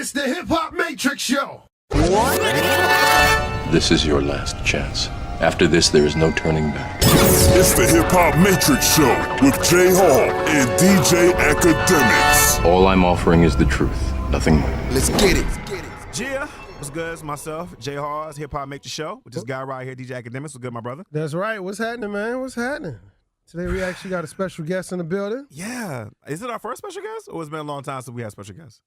It's the HipHopMatrixShow. This is your last chance. After this, there is no turning back. It's the HipHopMatrixShow with J.Hall and DJ Akademiks. All I'm offering is the truth, nothing more. Let's get it. Yeah, what's good? It's myself, J.Hall, HipHopMatrixShow with this guy right here, DJ Akademiks. What's good, my brother? That's right. What's happening, man? What's happening? Today we actually got a special guest in the building. Yeah. Is it our first special guest, or it's been a long time since we had special guests?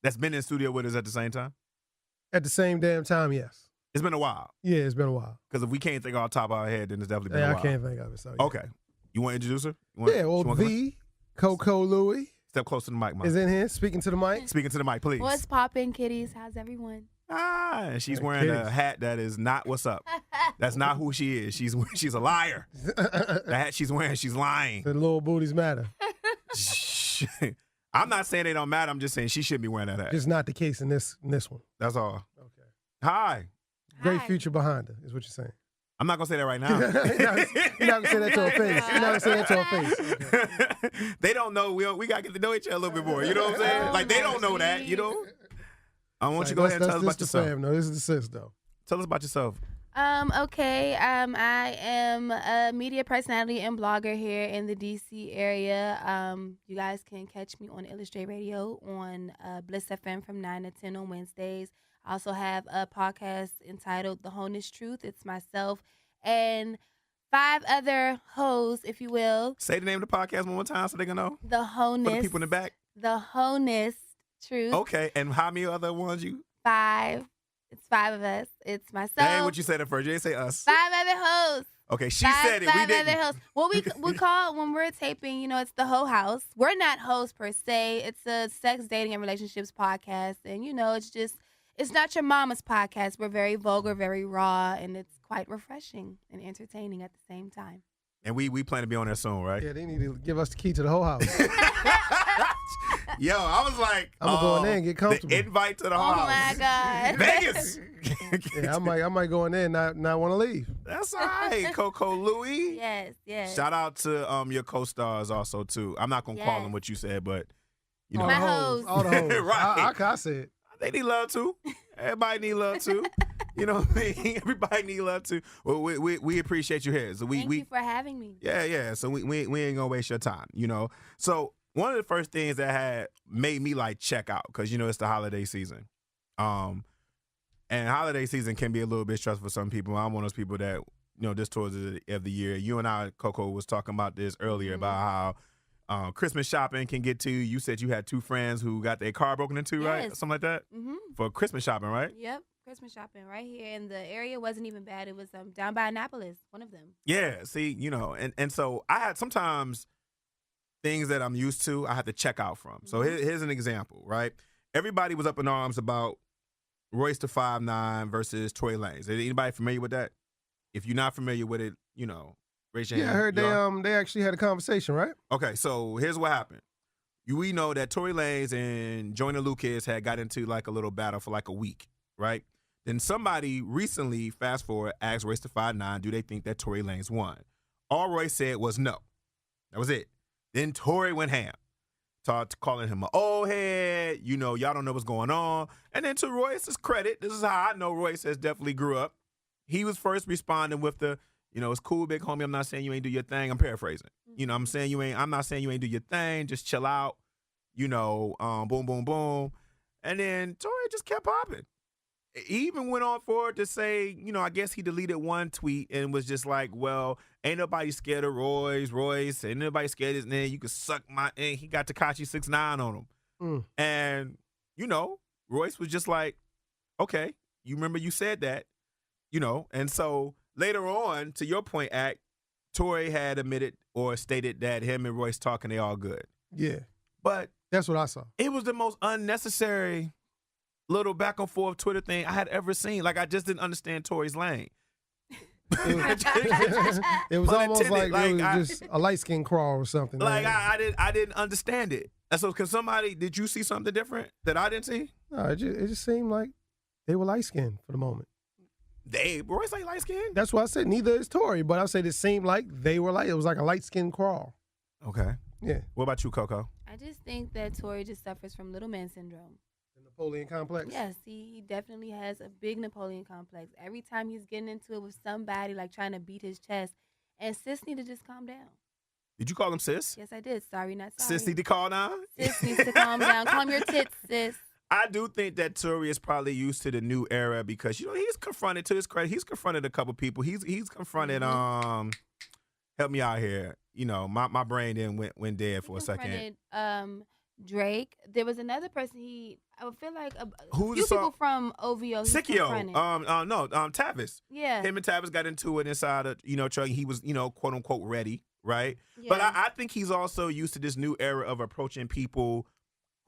That's been in studio with us at the same time? At the same damn time, yes. It's been a while. Yeah, it's been a while. Because if we can't think off the top of our head, then it's definitely been a Yeah, while. I can't think of it. So yeah. Okay. You want to introduce her? Yeah, well, the Coco Louie Step close to the mic, Mom. is in here speaking to the mic. Speaking to the mic, please. What's poppin', kiddies? How's everyone? And she's Hey, wearing a kids. hat that is not what's up. That's not who she is. She's a liar. The hat she's wearing, she's lying. The little booties matter. I'm not saying they don't matter. I'm just saying she shouldn't be wearing that hat. Just not the case in this one. That's all. Okay. Hi. Great Hi. future behind her, is what you're saying. I'm not going to say that right now. You're not gonna say that to her face. You're not gonna say that to her face. Okay. They don't know. We got to get to know each other a little bit more. You know what I'm saying? Like, they don't know that, you know? I want you to go ahead and tell us about yourself. No, this is the sis, though. Tell us about yourself. Okay. I am a media personality and blogger here in the DC area. You guys can catch me on Illustrate Radio on Bliss FM from 9 to 10 on Wednesdays. I also have a podcast entitled The Honest Truth. It's myself and 5 other hoes, if you will. Say the name of the podcast one more time so they can know. The Honest. For the people in the back. The Honest Truth. Okay. And how many other ones you? 5. It's 5 of us. It's myself. That ain't what you said at first. You didn't say us. 5 other hoes. Okay. She 5 said it. We other didn't. hoes. Well, we call when we're taping, it's the Hoe House. We're not hoes per se. It's a sex, dating, and relationships podcast. And, it's not your mama's podcast. We're very vulgar, very raw, and it's quite refreshing and entertaining at the same time. And we plan to be on there soon, right? Yeah, they need to give us the key to the whole house. Yo, I was like, I'm gonna go in there and get comfortable. The invite to the Oh house. my God. Vegas. Yeah, I might go in there and not want to leave. That's all right, Coco Louie. Yes. Shout out to your co-stars also too. I'm not gonna call Yes. them what you said, but All My the hoes. All the hoes. Right. I said. they need love too. Everybody need love too. You know what I mean? Everybody need love too. Well, we appreciate you here. So Thank you for having me. Yeah. So we ain't gonna waste your time, So one of the first things that had made me like check out, because it's the holiday season. And holiday season can be a little bit stressful for some people. I'm one of those people that, this towards the end of the year. You and I, Coco, was talking about this earlier about how Christmas shopping can get to you. You said you had 2 friends who got their car broken into, right? Yes. Something like that? Mm-hmm. For Christmas shopping, right? Yep. Christmas shopping right here. And the area wasn't even bad. It was down by Annapolis, one of them. Yeah, see, and so I had sometimes things that I'm used to, I have to check out from. So here's an example, right? Everybody was up in arms about Royce the 5'9" versus Tory Lanez. Is anybody familiar with that? If you're not familiar with it, raise your hand. Yeah, I heard You are? they actually had a conversation, right? Okay, so here's what happened. We know that Tory Lanez and Joyner Lucas had got into like a little battle for like a week, right? Then somebody recently, fast forward, asked Royce the 5'9", do they think that Tory Lanez won? All Royce said was no. That was it. Then Tory went ham. Started calling him an old head. Y'all don't know what's going on. And then to Royce's credit, this is how I know Royce has definitely grew up. He was first responding with the, it's cool, big homie. I'm not saying you ain't do your thing. I'm paraphrasing. I'm not saying you ain't do your thing. Just chill out. Boom, boom, boom. And then Tory just kept popping. He even went on forward to say, I guess he deleted one tweet and was just like, well, ain't nobody scared of Royce. Ain't nobody scared of his name. You could suck my, and he got Tekashi 6ix9ine on him. And, Royce was just like, okay, you remember you said that, And so later on, to your point, Act, Tory had admitted or stated that him and Royce talking, they all good. Yeah. But That's what I saw. it was the most unnecessary little back and forth Twitter thing I had ever seen. Like, I just didn't understand Tory's lane. It was Pun almost intended, like it was just a light skin crawl or something. Like, I didn't understand it. And so, did you see something different that I didn't see? No, it just seemed like they were light skinned for the moment. Royce ain't light skinned. That's why I said neither is Tory, but I said it seemed like they were it was like a light skin crawl. Okay. Yeah. What about you, Coco? I just think that Tory just suffers from little man syndrome. The Napoleon complex. Yes, he definitely has a big Napoleon complex. Every time he's getting into it with somebody, like trying to beat his chest, and sis need to just calm down. Did you call him sis? Yes, I did. Sorry, not sorry. Sis need to calm down? Sis needs to calm down. Calm your tits, sis. I do think that Tory is probably used to the new era because, he's confronted, to his credit, he's confronted a couple people. He's confronted, help me out here. My brain then went dead for a second. Drake. There was another person I would feel like Who's few people from OVO. Sikio. Tavis. Yeah. Him and Tavis got into it inside of, truck. He was, quote unquote ready, right? Yeah. But I think he's also used to this new era of approaching people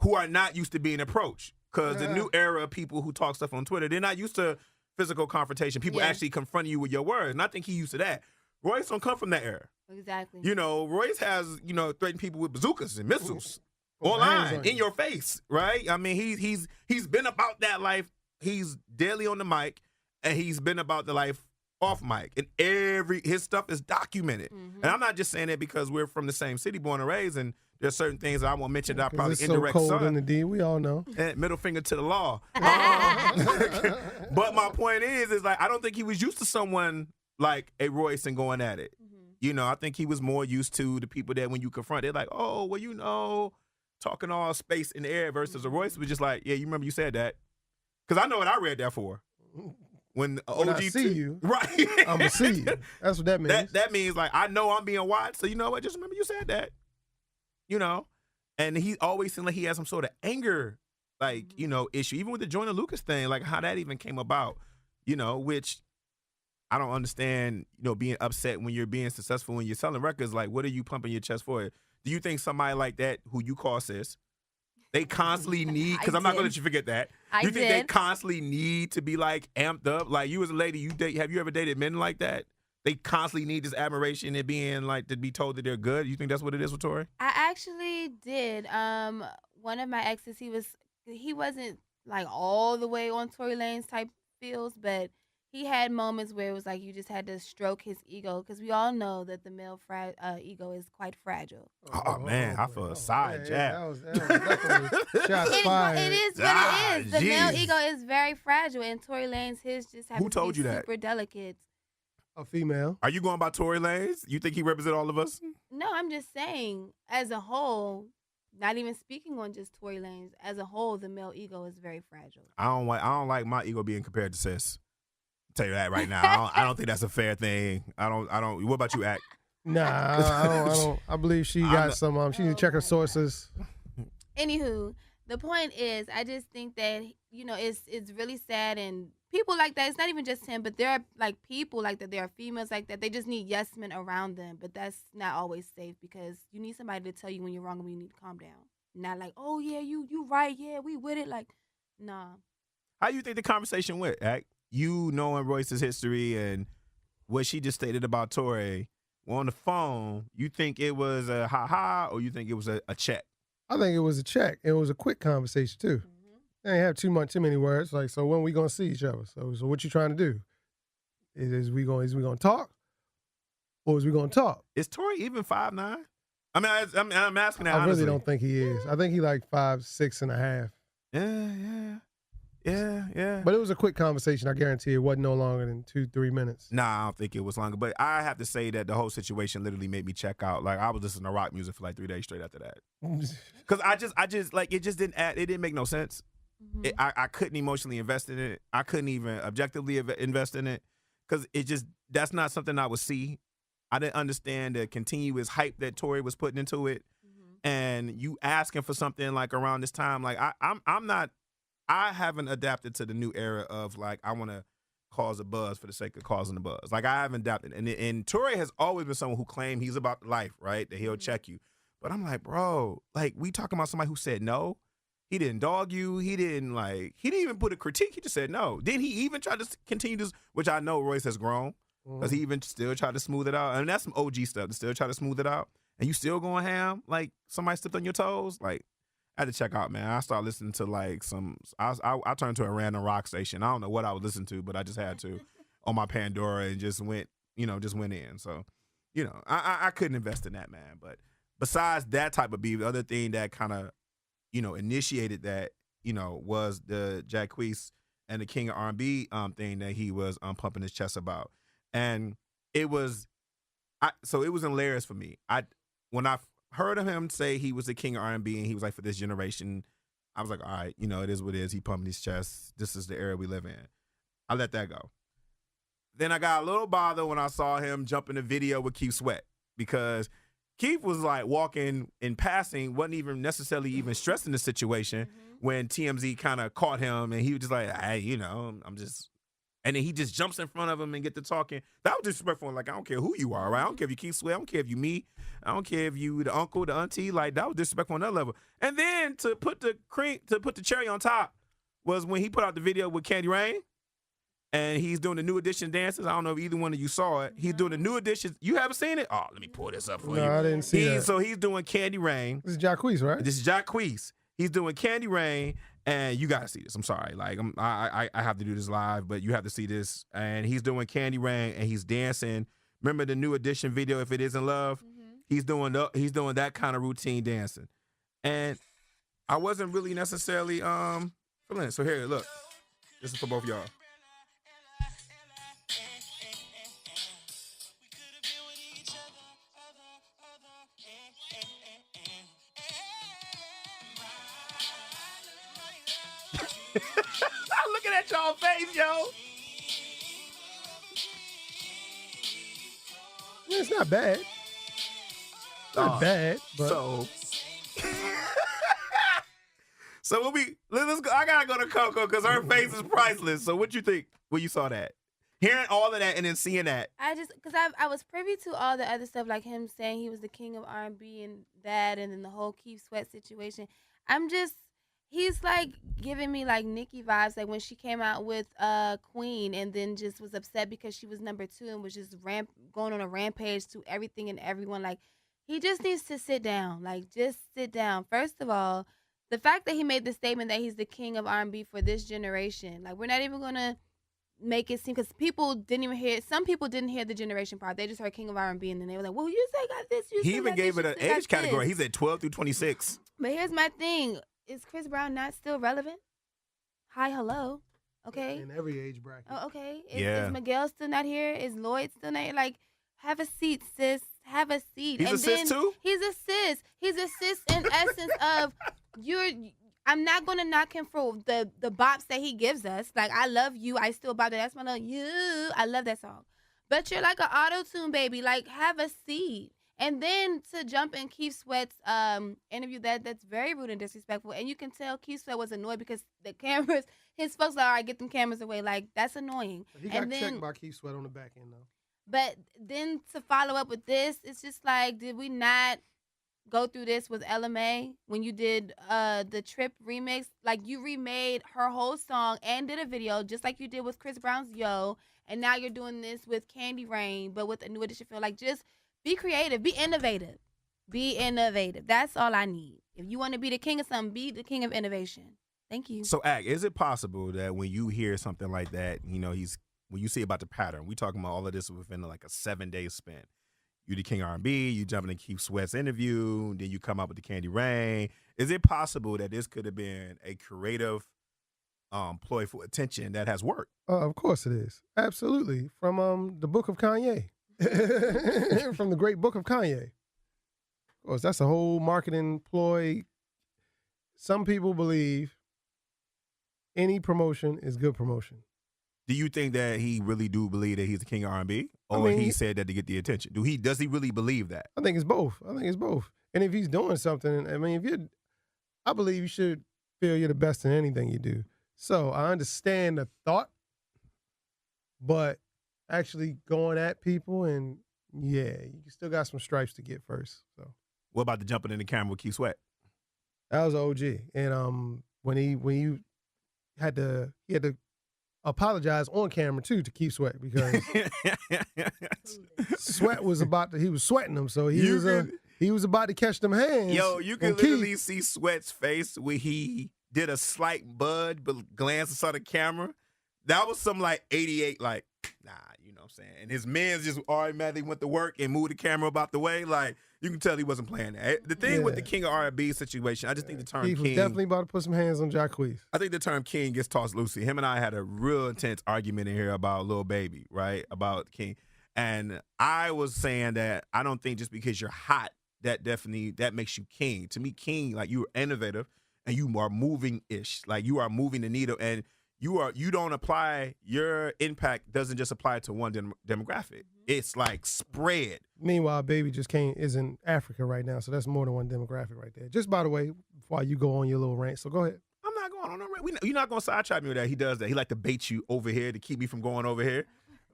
who are not used to being approached. Because the new era of people who talk stuff on Twitter, they're not used to physical confrontation. People actually confronting you with your words. And I think he's used to that. Royce don't come from that era. Exactly. Royce has, threatened people with bazookas and missiles online, in your face, right? I mean, he's been about that life. He's daily on the mic, and he's been about the life off mic. And his stuff is documented. Mm-hmm. And I'm not just saying that because we're from the same city, born and raised, and there's certain things that I won't mention that I probably indirect so cold in the D, we all know. And middle finger to the law. But my point is like, I don't think he was used to someone like a Royce and going at it. Mm-hmm. I think he was more used to the people that when you confront, they're like, oh, well, talking all space in the air versus a Royce was just like, yeah, you remember you said that. Because I know what I read that for. When OG I see you, right? I'm going to see you. That's what that means. That means like, I know I'm being watched, so you know what? Just remember you said that. And he always seemed like he had some sort of anger, like, issue. Even with the Joyner Lucas thing, like how that even came about, which I don't understand, being upset when you're being successful, when you're selling records. Like, what are you pumping your chest for? Do you think somebody like that, who you call sis, they constantly need, because I'm not going to let you forget that. You think they constantly need to be like amped up? Like you as a lady, have you ever dated men like that? They constantly need this admiration and being like to be told that they're good. You think that's what it is with Tory? I actually did. One of my exes, he wasn't like all the way on Tory Lanez type feels, but he had moments where it was like you just had to stroke his ego, because we all know that the male ego is quite fragile. Oh man, I feel a side jab. That was definitely shots fired. It is what it is. The male ego is very fragile, and Tory Lanez, his just happens to be super delicate. A female. Are you going by Tory Lanez? You think he represents all of us? No, I'm just saying, as a whole, not even speaking on just Tory Lanez, as a whole, the male ego is very fragile. I don't like my ego being compared to sis. I'll tell you that right now. I don't think that's a fair thing. I don't. What about you, Ak? Nah, I don't. I believe she got some. She need to check her sources. Anywho, the point is, I just think that it's really sad, and people like that. It's not even just him, but there are like people like that. There are females like that. They just need yes men around them, but that's not always safe, because you need somebody to tell you when you're wrong and when you need to calm down. Not like, oh yeah, you right, yeah, we with it. Like, nah. How you think the conversation went, Ak? You knowing Royce's history and what she just stated about Tory on the phone, you think it was a ha-ha, or you think it was a check? I think it was a check. It was a quick conversation too. Mm-hmm. They ain't have too many words. Like, so when we gonna see each other? So what you trying to do? Is we gonna talk, or is we gonna talk? Is Tory even 5'9"? I mean, I'm asking that. I honestly. really don't think he is. I think he like 5'6.5". Yeah. But it was a quick conversation. I guarantee it wasn't no longer than 2-3 minutes. Nah, I don't think it was longer. But I have to say that the whole situation literally made me check out. Like, I was listening to rock music for like 3 days straight after that. Because I just like, it just didn't it didn't make no sense. Mm-hmm. I couldn't emotionally invest in it. I couldn't even objectively invest in it, because that's not something I would see. I didn't understand the continuous hype that Tory was putting into it. Mm-hmm. And you asking for something like around this time, like I haven't adapted to the new era of like, I want to cause a buzz for the sake of causing a buzz. Like, I haven't adapted. And Tory has always been someone who claimed he's about life, right? That he'll check you. But I'm like, bro, like, we talking about somebody who said no. He didn't dog you. He didn't even put a critique. He just said no. Then he even tried to continue this, which I know Royce has grown, because he even still tried to smooth it out. And that's some OG stuff, to still try to smooth it out. And you still going ham, like somebody stepped on your toes. Like, I had to check out, man. I started listening to like I turned to a random rock station. I don't know what I was listening to, but I just had to on my Pandora, and just went in. So, I couldn't invest in that, man. But besides that type of beef, the other thing that kind of, initiated that was the Jacquees and the King of R&B thing that he was pumping his chest about. And it was hilarious for me. When I heard of him say he was the King of R&B and he was like, for this generation, I was like, all right, it is what it is. He pumping his chest. This is the era we live in. I let that go. Then I got a little bothered when I saw him jump in the video with Keith Sweat, because Keith was like walking in passing, wasn't even necessarily even stressing the situation when TMZ kind of caught him, and he was just like, hey, I'm just, and then he just jumps in front of him and get to talking. That was disrespectful. Like, I don't care who you are, right? I don't care if you Keith Sweat. I don't care if you me. I don't care if you the uncle, the auntie. Like, that was disrespectful on that level. And then to put the cherry on top was when he put out the video with Candy Rain. And he's doing the New Edition dances. I don't know if either one of you saw it. He's doing the New Edition. You haven't seen it? Oh, let me pull this up for you. No, I didn't see that. So he's doing Candy Rain. This is Jacquees, right? This is Jacquees. He's doing Candy Rain, and you got to see this. I'm sorry. Like, I have to do this live, but you have to see this. And he's doing Candy Rain, and he's dancing. Remember the New Edition video, If It Isn't Love? He's doing that kind of routine dancing. And I wasn't really necessarily feeling it. So here, look. This is for both y'all. I'm looking at y'all face, yo. It's not bad. Not bad, but so let's go. I gotta go to Coco because her face is priceless. So what you think when you saw that? Hearing all of that and then seeing that. Because I was privy to all the other stuff, like him saying he was the king of R&B and that, and then the whole Keith Sweat situation. He's like giving me like Nicki vibes, like when she came out with Queen and then just was upset because she was number 2 and was just going on a rampage to everything and everyone. Like, he just needs to sit down. Like, just sit down. First of all, the fact that he made the statement that he's the king of R&B for this generation, like, we're not even gonna make it seem, because people didn't even hear. Some people didn't hear the generation part. They just heard king of R&B, and then they were like, "Well, you say got this." He even gave it an age category. He's at 12 through 26. But here's my thing. Is Chris Brown not still relevant? Hi, hello. Okay. in every age bracket. Oh, okay. Is Miguel still not here? Is Lloyd still not here? Like, have a seat, sis. Have a seat. He's a sis too? He's a sis. He's a sis in essence of I'm not gonna knock him for the bops that he gives us. Like, I love you. I still bop that. That's my love you. I love that song. But you're like an auto-tune baby. Like, have a seat. And then to jump in Keith Sweat's interview, that's very rude and disrespectful. And you can tell Keith Sweat was annoyed because the cameras, his folks are, all right, get them cameras away. Like, that's annoying. He got checked by Keith Sweat on the back end, though. But then to follow up with this, it's just like, did we not go through this with LMA when you did the Trip remix? Like, you remade her whole song and did a video just like you did with Chris Brown's Yo. And now you're doing this with Candy Rain, but with a New Edition feel. Like, just be creative. Be innovative. Be innovative. That's all I need. If you want to be the king of something, be the king of innovation. Thank you. So, is it possible that when you hear something like that, when you see about the pattern, we talking about all of this within like a 7-day span. You the king R&B, you jumping in Keith Sweat's interview, then you come out with the Candy Rain. Is it possible that this could have been a creative ploy for attention that has worked? Of course it is. Absolutely. From the book of Kanye. From the great book of Kanye. Of course, that's a whole marketing ploy. Some people believe any promotion is good promotion. Do you think that he really do believe that he's the king of R&B? Or he said that to get the attention? Does he really believe that? I think it's both. And if he's doing something, I believe you should feel you're the best in anything you do. So I understand the thought, but actually going at people, and you still got some stripes to get first. So what about the jumping in the camera with Keith Sweat? That was OG. And when he had to apologize on camera too to Keith Sweat, because Sweat was he was sweating him, so he was about to catch them hands. Yo, you can literally see Sweat's face when he did a slight bud but glanced and saw the camera. That was some like 88, like, nah, you know what I'm saying? And his mans just automatically went to work and moved the camera about the way. Like, You can tell he wasn't playing that. The thing with the king of R&B situation, I just think the term Keith was king. definitely about to put some hands on Jacquees. I think the term king gets tossed loosely. Him and I had a real intense argument in here about Lil Baby, right? About king. And I was saying that I don't think just because you're hot, that makes you king. To me, king, like you're innovative and you are moving-ish. Like you are moving the needle and you don't apply, your impact doesn't just apply to one demographic. It's like spread. Meanwhile, Baby is in Africa right now, so that's more than one demographic right there. Just by the way, before you go on your little rant, so go ahead. I'm not going on a rant. You're not going to sidetrack me with that. He does that. He like to bait you over here to keep me from going over here.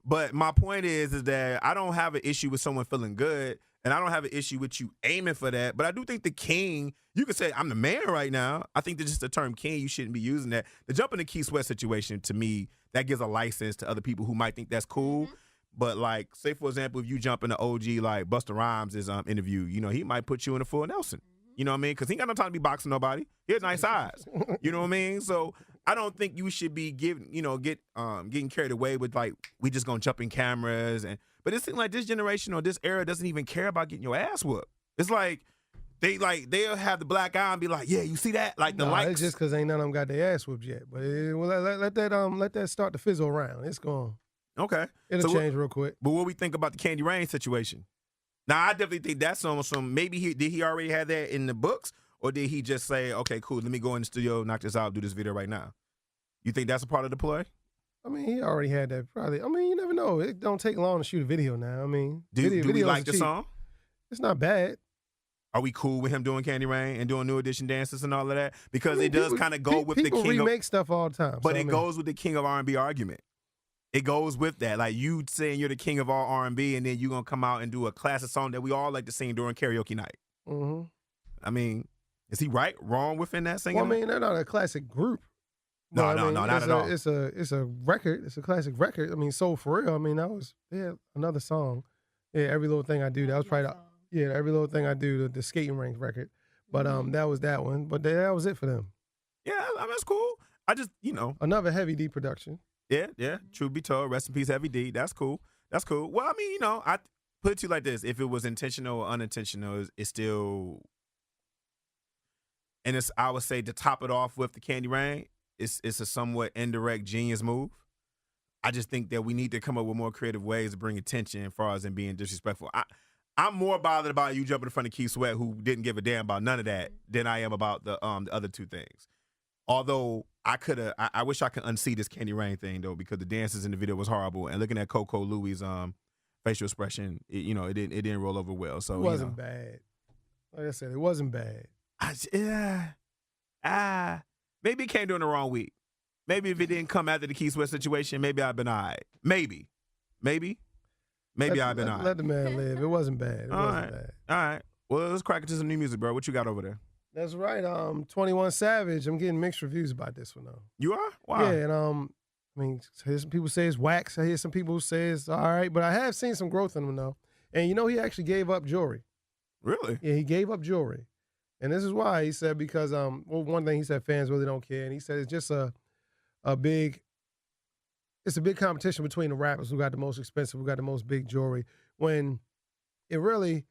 But my point is that I don't have an issue with someone feeling good, and I don't have an issue with you aiming for that. But I do think the king, you could say, I'm the man right now. I think that just the term king, you shouldn't be using that. The jump in the Key Sweat situation, to me, that gives a license to other people who might think that's cool. But, like, say, for example, if you jump in the OG, like, Busta Rhymes' interview, you know, he might put you in a full Nelson. You know what I mean? Because he ain't got no time to be boxing nobody. He has nice eyes. You know what I mean? So I don't think you should be getting carried away with, like, we just going to jump in cameras. But it seems like this generation or this era doesn't even care about getting your ass whooped. It's like they'll have the black eye and be like, yeah, you see that? Like the likes. It's just because ain't none of them got their ass whooped yet. But let that start to fizzle around. It's going. Okay. It'll change real quick. But what we think about the Candy Rain situation? Now, I definitely think that's some maybe did he already have that in the books, or did he just say, okay, cool, let me go in the studio, knock this out, do this video right now? You think that's a part of the play? I mean, he already had that probably. I mean, you never know. It don't take long to shoot a video now. I mean, do we like the song? It's not bad. Are we cool with him doing Candy Rain and doing New Edition dances and all of that? Because it does kind of go with the king. People remake stuff all the time. But it goes with the king of R&B argument. It goes with that. Like you saying you're the king of all R&B, and then you're going to come out and do a classic song that we all like to sing during karaoke night. Mm-hmm. I mean, is he right, wrong within that singing? Well, I mean, they're not a classic group. No, not at all. It's a record. It's a classic record. I mean, so for real. I mean, they had another song. Yeah, Every Little Thing I Do. That was probably Every Little Thing I Do, the Skating Rink record. But that was that one. But that was it for them. Yeah, I mean, that's cool. I just, another Heavy D production. Yeah. Truth be told, rest in peace, Heavy D. That's cool. Well, I mean, I put it to you like this: if it was intentional or unintentional, it's still. And I would say to top it off with the Candy Rain, it's a somewhat indirect genius move. I just think that we need to come up with more creative ways to bring attention as far as in being disrespectful. I'm more bothered about you jumping in front of Key Sweat, who didn't give a damn about none of that, than I am about the other two things. Although I wish I could unsee this Candy Rain thing though, because the dances in the video was horrible, and looking at Coco Louis' facial expression, it didn't roll over well. So it wasn't bad. Like I said, it wasn't bad. Maybe it came during the wrong week. Maybe if it didn't come after the Key Sweat situation, maybe I'd been all right. Maybe I'd been all right. Let the man live. It wasn't bad. All right. Well, let's crack into some new music, bro. What you got over there? That's right. 21 Savage. I'm getting mixed reviews about this one though. You are? Wow. Yeah, and I mean, I hear some people say it's wax. I hear some people say it's all right, but I have seen some growth in him though. And he actually gave up jewelry. Really? Yeah, he gave up jewelry. And this is why he said, because one thing he said, fans really don't care. And he said it's just a big competition between the rappers who got the most expensive, who got the most big jewelry. When it really,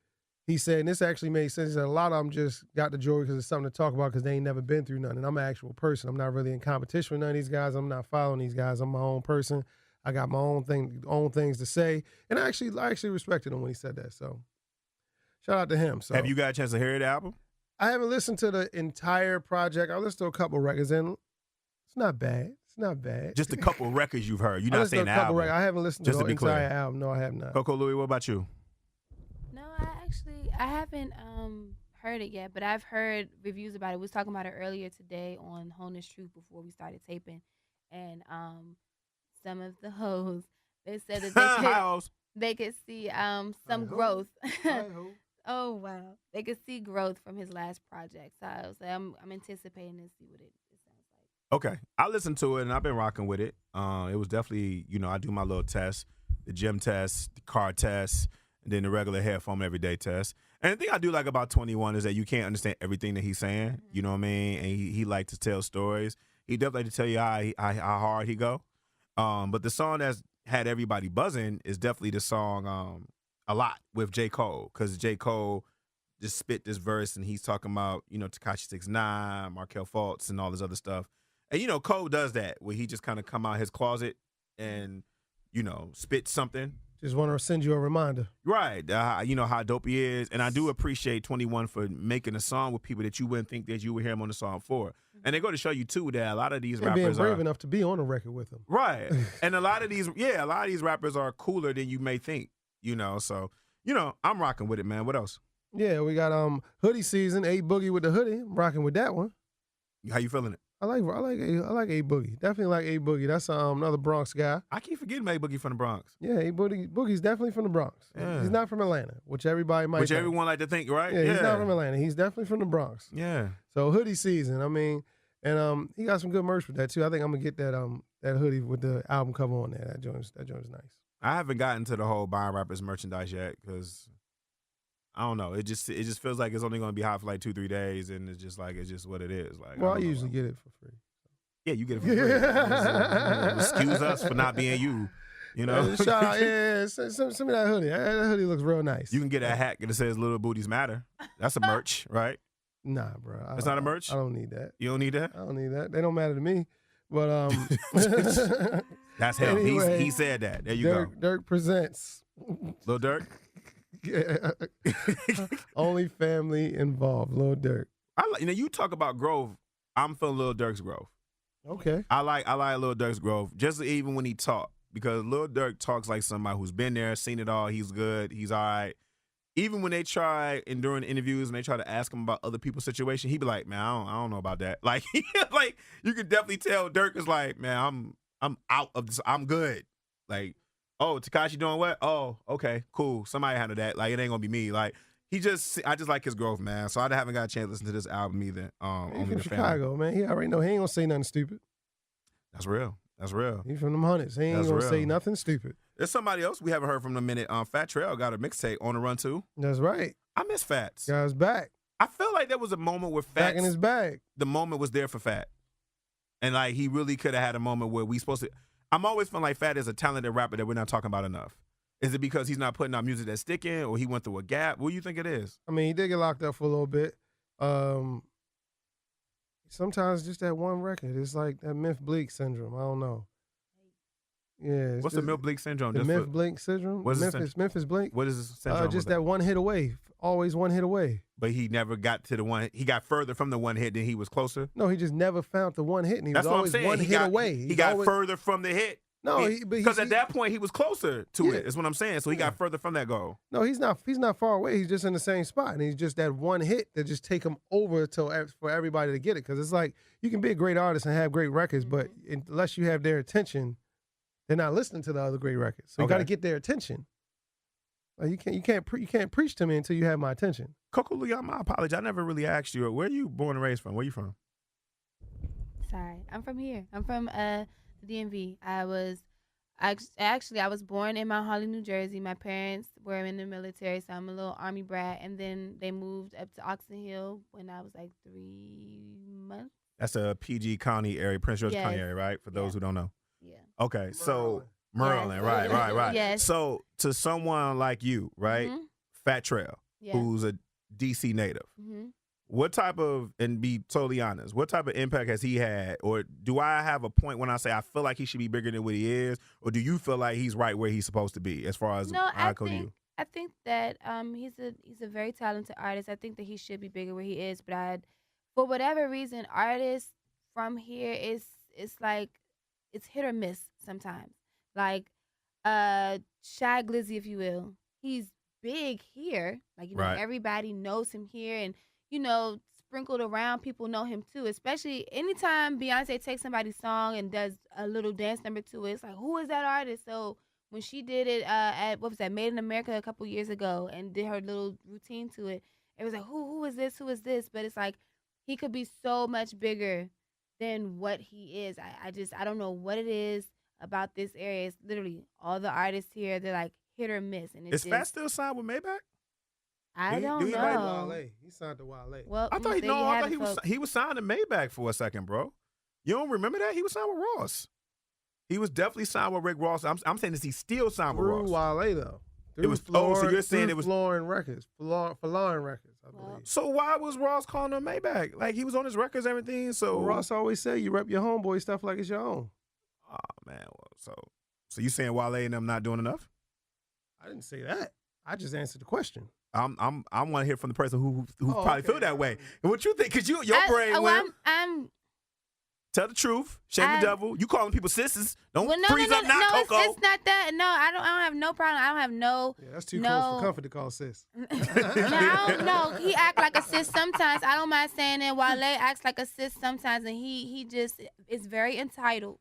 he said, and this actually made sense, he said a lot of them just got the jewelry because it's something to talk about because they ain't never been through nothing. And I'm an actual person. I'm not really in competition with none of these guys. I'm not following these guys. I'm my own person. I got my own things to say. And I actually respected him when he said that. So shout out to him. So have you got a chance to hear the album? I haven't listened to the entire project. I listened to a couple records, and it's not bad. It's not bad. Just a couple records you've heard. You're not saying the album. I haven't listened to the entire album. No, I have not. Coco Louis, what about you? No, I haven't heard it yet, but I've heard reviews about it. We was talking about it earlier today on Honest Truth before we started taping, and some of the hoes, they said that they could see some growth. Oh wow, they could see growth from his last project. So I'm anticipating to see what it sounds like. Okay, I listened to it and I've been rocking with it. It was definitely, I do my little test, the gym test, the car test, and then the regular hair foam everyday test. And the thing I do like about 21 is that you can't understand everything that he's saying. Mm-hmm. You know what I mean? And he likes to tell stories. He definitely like to tell you how hard he go. But the song that's had everybody buzzing is definitely the song A Lot with J. Cole, because J. Cole just spit this verse, and he's talking about, Tekashi 6ix9ine, Markel Fultz, and all this other stuff. And, Cole does that, where he just kind of come out his closet and, spit something. Just want to send you a reminder. Right. How dope he is. And I do appreciate 21 for making a song with people that you wouldn't think that you would hear him on the song for. And they go to show you, too, that a lot of these rappers being brave are enough to be on a record with him. Right. And a lot of these rappers are cooler than you may think, So, I'm rocking with it, man. What else? Yeah, we got hoodie season, A Boogie with the hoodie. I'm rocking with that one. How you feeling it? I like A Boogie. Definitely like A Boogie. That's another Bronx guy. I keep forgetting A Boogie from the Bronx. Yeah, A Boogie's definitely from the Bronx. Yeah. He's not from Atlanta, which everybody might. Which everyone like to think, right? Yeah, he's not from Atlanta. He's definitely from the Bronx. Yeah. So hoodie season. I mean, and he got some good merch with that too. I think I'm gonna get that hoodie with the album cover on there. That joint's nice. I haven't gotten to the whole buying rappers merchandise yet because I don't know. It just feels like it's only gonna be hot for like 2-3 days, and it's just what it is. Like, well, I usually get it for free. Yeah, you get it for free. Excuse us for not being you. Shout out, send me that hoodie. That hoodie looks real nice. You can get a hat that says "Little Booties Matter." That's a merch, right? Nah, bro. It's not a merch? I don't need that. You don't need that? I don't need that. They don't matter to me. But that's him. Anyway, he said that. There you go. Dirk presents. Lil Durk? Yeah. Only family involved. Lil Durk. You talk about growth. I'm feeling Lil Durk's growth. Okay. I like Lil Durk's growth, just even when he talk, because Lil Durk talks like somebody who's been there, seen it all. He's good. He's all right. Even when they try, and during interviews, and they try to ask him about other people's situation, he be like, man, I don't know about that. Like, like you can definitely tell Durk is like, man, I'm out of this. I'm good. Like, oh, Tekashi doing what? Oh, okay, cool. Somebody handle that. Like, it ain't gonna be me. Like, I just like his growth, man. So I haven't got a chance to listen to this album either. He's from Chicago, man. He already know he ain't gonna say nothing stupid. That's real. That's real. He's from them hundreds. He ain't gonna say nothing stupid. There's somebody else we haven't heard from in a minute. Fat Trail got a mixtape on the run too. That's right. I miss Fats. Guy's back. I feel like there was a moment where Fats back in his bag. The moment was there for Fat, and like he really could have had a moment where we supposed to. I'm always feeling like Fat is a talented rapper that we're not talking about enough. Is it because he's not putting out music that's sticking, or he went through a gap? What do you think it is? I mean, he did get locked up for a little bit. Sometimes just that one record, it's like that Myth Bleak syndrome. I don't know. Yeah. What's the Myth Bleak syndrome? The Myth Bleak syndrome. What is Memphis Bleak. What is this syndrome? Just that one hit away. Always one hit away. But he never got to the one. He got further from the one hit than he was closer. No, he just never found the one hit, and he That's was what always I'm saying. one hit away. He got further from the hit. No, because at that point he was closer to it. Is what I'm saying. So he got further from that goal. No, he's not. He's not far away. He's just in the same spot, and he's just that one hit that just take him over for everybody to get it. Because it's like you can be a great artist and have great records, but unless you have their attention, they're not listening to the other great records. So you got to get their attention. Like you can't preach to me until you have my attention. Coco Leon, my apology. I never really asked you. Where are you born and raised from? Where you from? Sorry, I'm from here. I'm from the DMV. I was born in Mount Holly, New Jersey. My parents were in the military, so I'm a little Army brat. And then they moved up to Oxon Hill when I was like 3 months. That's a PG County area, Prince George County area, right? For those who don't know. Yeah. Okay, so Maryland, right. Yes. So to someone like you, right, Fat Trail, who's a DC native, what type of, and be totally honest, what type of impact has he had? Or do I have a point when I say I feel like he should be bigger than what he is? Or do you feel like he's right where he's supposed to be as far as I think that he's a very talented artist. I think that he should be bigger where he is. But for whatever reason, artists from here it's like it's hit or miss sometimes. Like Shy Glizzy, if you will. He's big here. Like, everybody knows him here, and sprinkled around, people know him too. Especially anytime Beyonce takes somebody's song and does a little dance number to it, it's like, who is that artist? So when she did it at Made in America a couple years ago and did her little routine to it, it was like, who is this? Who is this? But it's like he could be so much bigger than what he is. I don't know what it is about this area. It's literally all the artists here, they're like hit or miss. And is Fat still signed with Maybach? I don't know. He signed to Wale. Well, I thought he was signed to Maybach for a second, bro. You don't remember that? He was signed with Ross. He was definitely signed with Rick Ross. I'm saying, is he still signed with Ross? Through Wale, though. It was so you're saying it was Lauren Records, for Lauren Records, I believe. So why was Ross calling him Maybach? Like, he was on his records, everything. So Ross always said you rep your homeboy stuff like it's your own. Oh man, well, so you saying Wale and them not doing enough? I didn't say that. I just answered the question. I want to hear from the person who probably feel that way. And what you think? Because your brain went. Tell the truth. Shame the devil. You calling people sisters. Don't freeze up now, Coco. It's not that. No, I don't have no problem. I don't have no. Yeah, that's too close for comfort to call sis. No, I don't know. He act like a sis sometimes. I don't mind saying it. Wale acts like a sis sometimes, and he just is very entitled.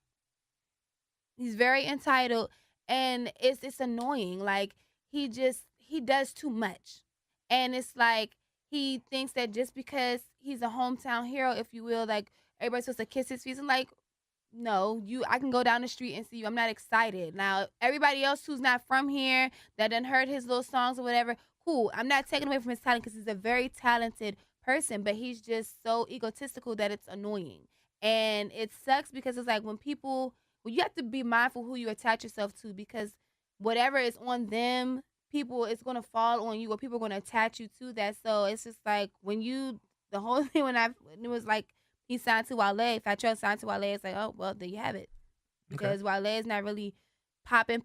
He's very entitled, and it's annoying. Like, he does too much, and it's like he thinks that just because he's a hometown hero, if you will, like, everybody's supposed to kiss his feet. I'm like, no, I can go down the street and see you. I'm not excited. Now, everybody else who's not from here, that done heard his little songs or whatever, cool. I'm not taking away from his talent because he's a very talented person, but he's just so egotistical that it's annoying. And it sucks because it's like when you have to be mindful who you attach yourself to, because whatever is on them, it's going to fall on you, or people are going to attach you to that. So it's just like the whole thing when it was like, he signed to Wale. Fat Joe signed to Wale. It's like, oh, well, there you have it. Because Wale is not really popping.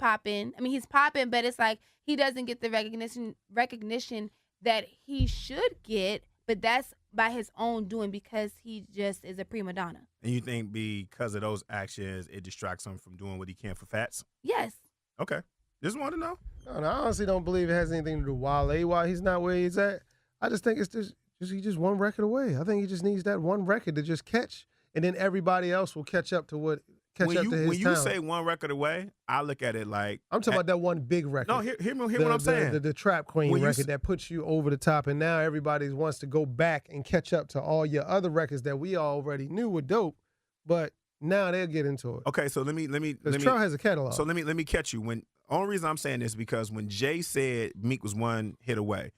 I mean, he's popping, but it's like he doesn't get the recognition that he should get, but that's by his own doing because he just is a prima donna. And you think because of those actions, it distracts him from doing what he can for Fats? Yes. Okay. Just wanted to know. No, I honestly don't believe it has anything to do with Wale, why he's not where he's at. I just think it's he's just one record away. I think he just needs that one record to just catch, and then everybody else will catch up to his talent. When you say one record away, I look at it like I'm talking about that one big record. No, hear what I'm saying. The Trap Queen record that puts you over the top, and now everybody wants to go back and catch up to all your other records that we already knew were dope, but now they'll get into it. Okay, so let me. Trell has a catalog. So let me catch you. Only reason I'm saying this because when Jay said Meek was one hit away,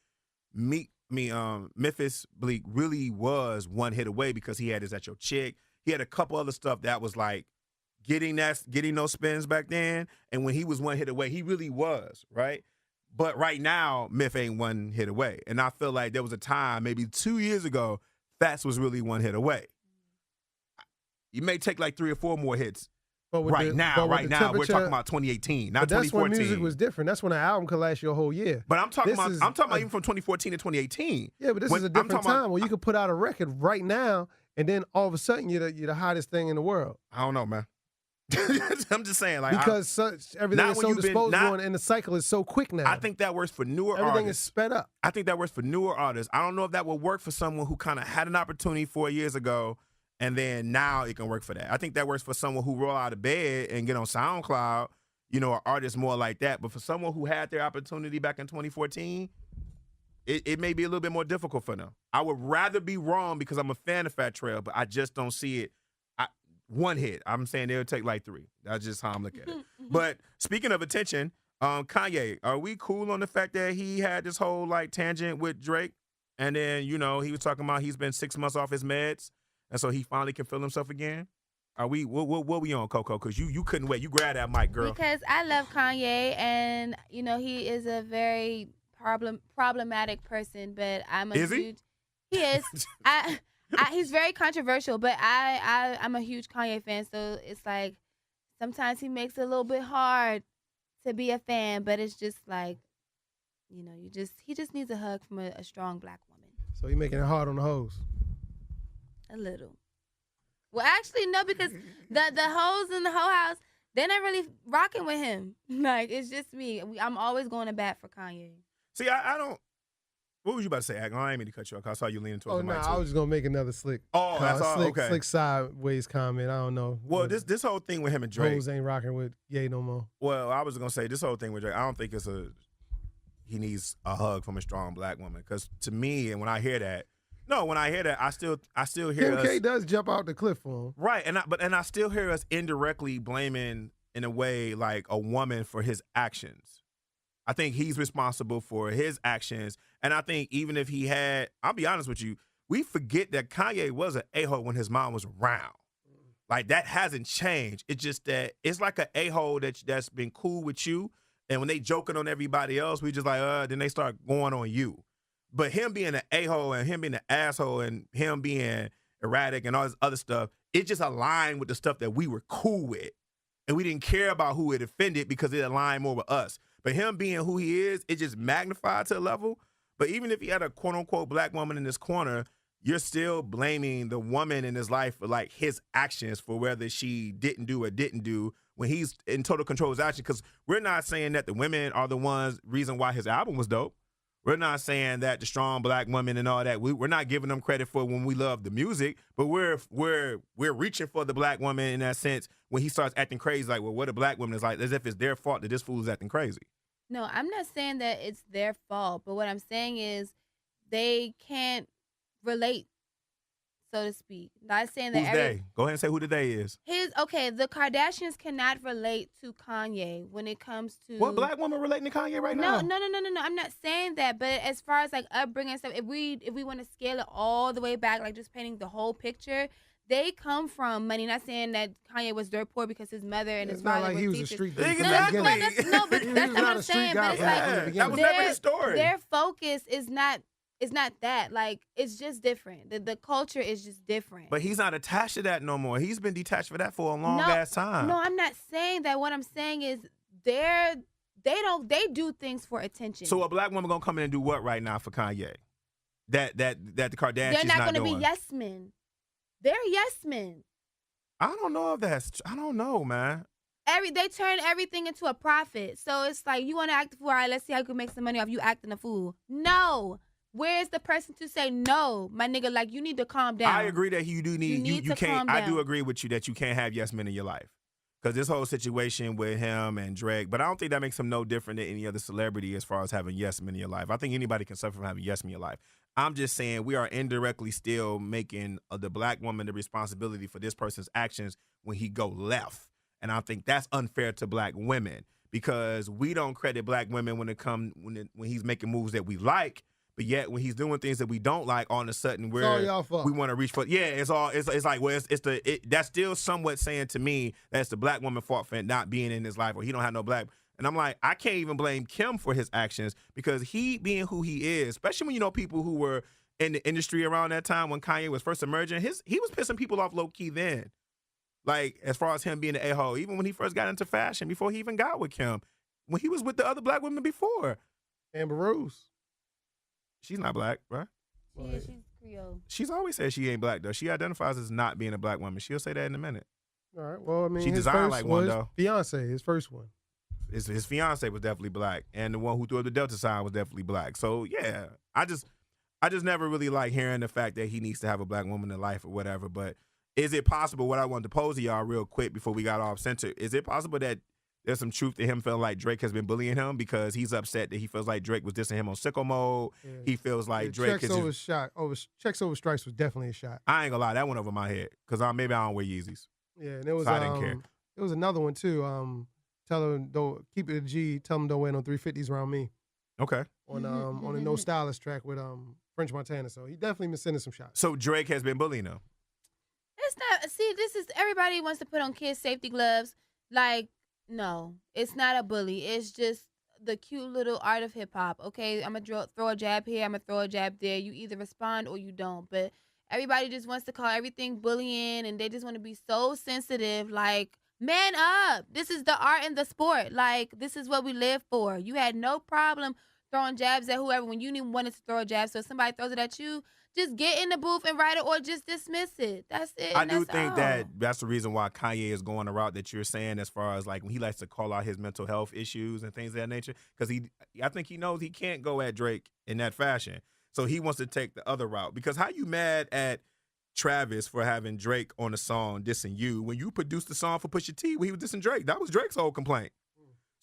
Memphis Bleak really was one hit away because he had his At Your Chick. He had a couple other stuff that was like getting those spins back then. And when he was one hit away, he really was, right? But right now, Myth ain't one hit away. And I feel like there was a time, maybe 2 years ago, Fats was really one hit away. You may take like 3 or 4 more hits. Right now, we're talking about 2018, not 2014. That's when music was different. That's when an album could last you a whole year. But I'm talking about even from 2014 to 2018. Yeah, but this is a different time where you could put out a record right now, and then all of a sudden you're the hottest thing in the world. I don't know, man. I'm just saying, like, because everything is so disposable, and the cycle is so quick now. I think that works for newer artists. Everything is sped up. I think that works for newer artists. I don't know if that would work for someone who kind of had an opportunity 4 years ago. And then now it can work for that. I think that works for someone who roll out of bed and get on SoundCloud, an artist more like that. But for someone who had their opportunity back in 2014, it may be a little bit more difficult for them. I would rather be wrong because I'm a fan of Fat Trail, but I just don't see it. One hit. I'm saying they'll take like 3. That's just how I'm looking at it. But speaking of attention, Kanye, are we cool on the fact that he had this whole like tangent with Drake? And then, he was talking about he's been 6 months off his meds. And so he finally can feel himself again? Are we what we on, Coco? Because you couldn't wait. You grabbed that mic, girl. Because I love Kanye, and he is a very problematic person. But I'm a huge. He is. He's very controversial, but I'm a huge Kanye fan. So it's like sometimes he makes it a little bit hard to be a fan. But it's just like, he just needs a hug from a strong black woman. So he making it hard on the hoes. A little. Well, actually, no, because the hoes in the hoe house, they're not really rocking with him. Like, it's just me. I'm always going to bat for Kanye. See, I don't. What was you about to say, Agnes? I ain't mean to cut you off. I saw you leaning towards the mic. I was just going to make another slick. Oh, that's all? Okay. Slick sideways comment. I don't know. Well, this whole thing with him and Drake. Hoes ain't rocking with Ye no more. Well, I was going to say, this whole thing with Drake, I don't think he needs a hug from a strong black woman. Because to me, and when I hear that, I still hear Kim K does jump out the cliff for him. Right, and I still hear us indirectly blaming, in a way, like a woman for his actions. I think he's responsible for his actions, and I think even if he had, I'll be honest with you, we forget that Kanye was an a-hole when his mom was around. Like, that hasn't changed. It's just that it's like an a-hole that's been cool with you, And when they joking on everybody else, we just like, then they start going on you. But him being an a-hole and him being an asshole and him being erratic and all this other stuff, it just aligned with the stuff that we were cool with. And we didn't care about who it offended because it aligned more with us. But him being who he is, it just magnified to a level. But even if he had a quote-unquote black woman in his corner, you're still blaming the woman in his life for like his actions for whether she didn't do or didn't do when he's in total control of his action. Because we're not saying that the women are the ones reason why his album was dope. We're not saying that the strong black women and all that. We're not giving them credit for when we love the music, but we're reaching for the black woman in that sense when he starts acting crazy. Like, well, what a black woman is like, as if it's their fault that this fool is acting crazy. No, I'm not saying that it's their fault, but what I'm saying is they can't relate, so to speak. Not saying that Who's they? Go ahead and say who the they is. The Kardashians cannot relate to Kanye when it comes to What black woman relating to Kanye right now? No. I'm not saying that, but as far as like upbringing and stuff, if we want to scale it all the way back, like just painting the whole picture, they come from money. Not saying that Kanye was dirt poor because his mother and his father like were he was teachers. a street dude. dude. Exactly. But that's what I'm saying. But it's like that was never his story. Their focus is not. It's not that. Like, it's just different. The culture is just different. But he's not attached to that no more. He's been detached for that for a long ass time. No, I'm not saying that. What I'm saying is they do things for attention. So a black woman gonna come in and do what right now for Kanye? That the Kardashians They're not going to be yes men. They're yes men. I don't know if that's. I don't know, man. They turn everything into a profit. So it's like, you want to act a fool? All right, let's see how you can make some money off you acting a fool. No. Where's the person to say no, my nigga? Like, you need to calm down. I agree that you do need you to can't. calm I down. do agree with you that you can't have yes men in your life because this whole situation with him and Drake. But I don't think that makes him no different than any other celebrity as far as having yes men in your life. I think anybody can suffer from having yes men in your life. I'm just saying we are indirectly still making the black woman the responsibility for this person's actions when he go left, and I think that's unfair to black women because we don't credit black women when he's making moves that we like. But yet, when he's doing things that we don't like, all of a sudden we want to reach for. Yeah, it's like, well, that's still somewhat saying to me that's the black woman fault for not being in his life, or he don't have no black. And I'm like, I can't even blame Kim for his actions because he being who he is, especially when you know people who were in the industry around that time when Kanye was first emerging, he was pissing people off low key then. Like as far as him being an a-hole, even when he first got into fashion, before he even got with Kim, when he was with the other black women before, Amber Rose. She's not black, right? She's Creole. She's always said she ain't black, though. She identifies as not being a black woman. She'll say that in a minute. All right. Well, I mean, she designed like one, though. His first one. His fiance was definitely black, and the one who threw up the Delta sign was definitely black. So, yeah, I just never really like hearing the fact that he needs to have a black woman in life or whatever. But is it possible, what I wanted to pose to y'all real quick before we got off center, is it possible that there's some truth to him feeling like Drake has been bullying him because he's upset that he feels like Drake was dissing him on sicko mode. Yeah. He feels like Drake Checks Over Stripes was definitely a shot. I ain't gonna lie, that went over my head because maybe I don't wear Yeezys. Yeah, and it was so I didn't care. There was another one too. Tell him don't keep it a G. Tell him don't wear no 350s around me. Okay. On a No Stylist track with French Montana. So he definitely been sending some shots. So Drake has been bullying him. It's not. See, this is everybody wants to put on kids safety gloves. Like, no, it's not a bully. It's just the cute little art of hip hop. Okay, I'm gonna throw a jab here. I'm gonna throw a jab there. You either respond or you don't. But everybody just wants to call everything bullying, and they just want to be so sensitive. Like, man up. This is the art and the sport. Like, this is what we live for. You had no problem throwing jabs at whoever when you didn't want to throw a jab. So if somebody throws it at you, just get in the booth and write it or just dismiss it. That's it. I do think that's the reason why Kanye is going the route that you're saying as far as like when he likes to call out his mental health issues and things of that nature. Because I think he knows he can't go at Drake in that fashion. So he wants to take the other route. Because how you mad at Travis for having Drake on the song dissing you when you produced the song for Pusha T when he was dissing Drake? That was Drake's whole complaint.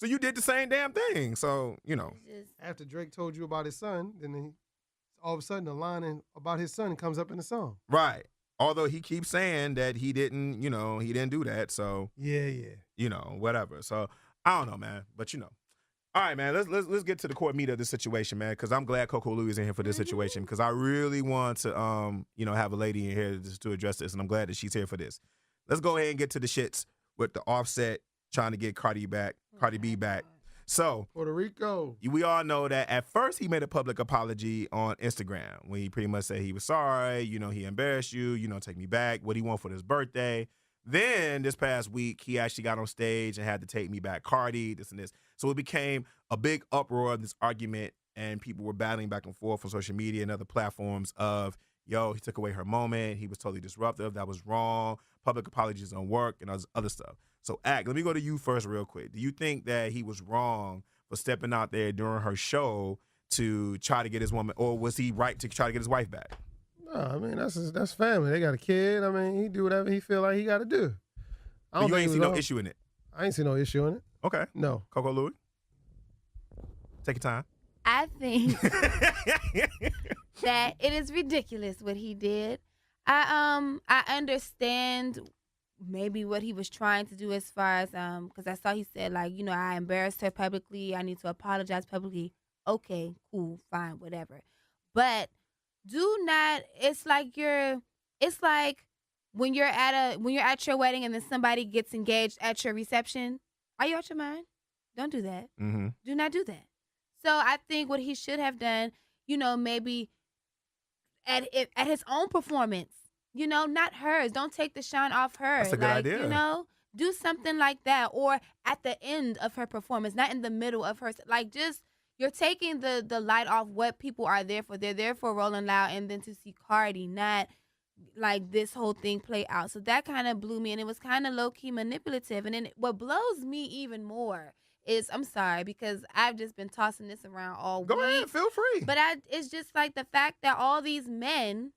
So you did the same damn thing. So, you know. After Drake told you about his son, then all of a sudden the line about his son comes up in the song. Right. Although he keeps saying that he didn't do that. So yeah. Whatever. So I don't know, man. But all right, man. Let's get to the core meat of this situation, man. Because I'm glad Coco Louie is in here for this situation. Because I really want to have a lady in here to address this, and I'm glad that she's here for this. Let's go ahead and get to the shits with the Offset trying to get Cardi B back. So Puerto Rico. we all know that at first he made a public apology on Instagram when he pretty much said he was sorry, he embarrassed you, take me back, what he want for his birthday. Then this past week, he actually got on stage and had to take me back Cardi, this and this. So it became a big uproar of this argument, and people were battling back and forth on social media and other platforms of, he took away her moment, he was totally disruptive, that was wrong, public apologies don't work, and other stuff. So, let me go to you first real quick. Do you think that he was wrong for stepping out there during her show to try to get his woman, or was he right to try to get his wife back? No, I mean, that's family. They got a kid. I mean, he do whatever he feel like he got to do. You ain't see no issue in it? I ain't see no issue in it. Okay. No. Coco Louis? Take your time. I think that it is ridiculous what he did. I understand maybe what he was trying to do as far as because I saw he said like, I embarrassed her publicly, I need to apologize publicly. Okay, cool, fine, whatever. But do not, it's like when you're at your wedding and then somebody gets engaged at your reception. Are you out your mind? Don't do that. Mm-hmm. Do not do that. So I think what he should have done, maybe at his own performance, not hers. Don't take the shine off her. That's a good idea. Do something like that, or at the end of her performance, not in the middle of her. Like, just you're taking the light off what people are there for. They're there for Rolling Loud and then to see Cardi, not like this whole thing play out. So that kind of blew me, and it was kind of low-key manipulative. And then what blows me even more is, I'm sorry, because I've just been tossing this around all week. Go ahead, feel free. But it's just like the fact that all these men,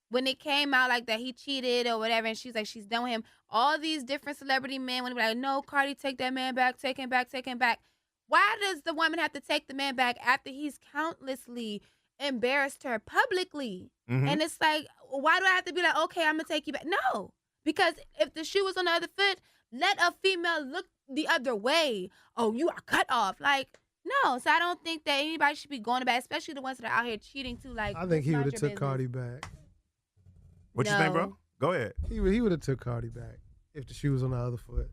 when it came out like that he cheated or whatever, and she's like, she's done with him, all these different celebrity men, when they be like, no, Cardi, take that man back, take him back, take him back. Why does the woman have to take the man back after he's countlessly embarrassed her publicly? Mm-hmm. And it's like, why do I have to be like, okay, I'm going to take you back? No, because if the shoe was on the other foot, let a female look the other way. Oh, you are cut off. Like, no. So I don't think that anybody should be going back, especially the ones that are out here cheating too. Like, I think he would have took business. Cardi back. What you think, bro? Go ahead. He would have took Cardi back if the shoe was on the other foot.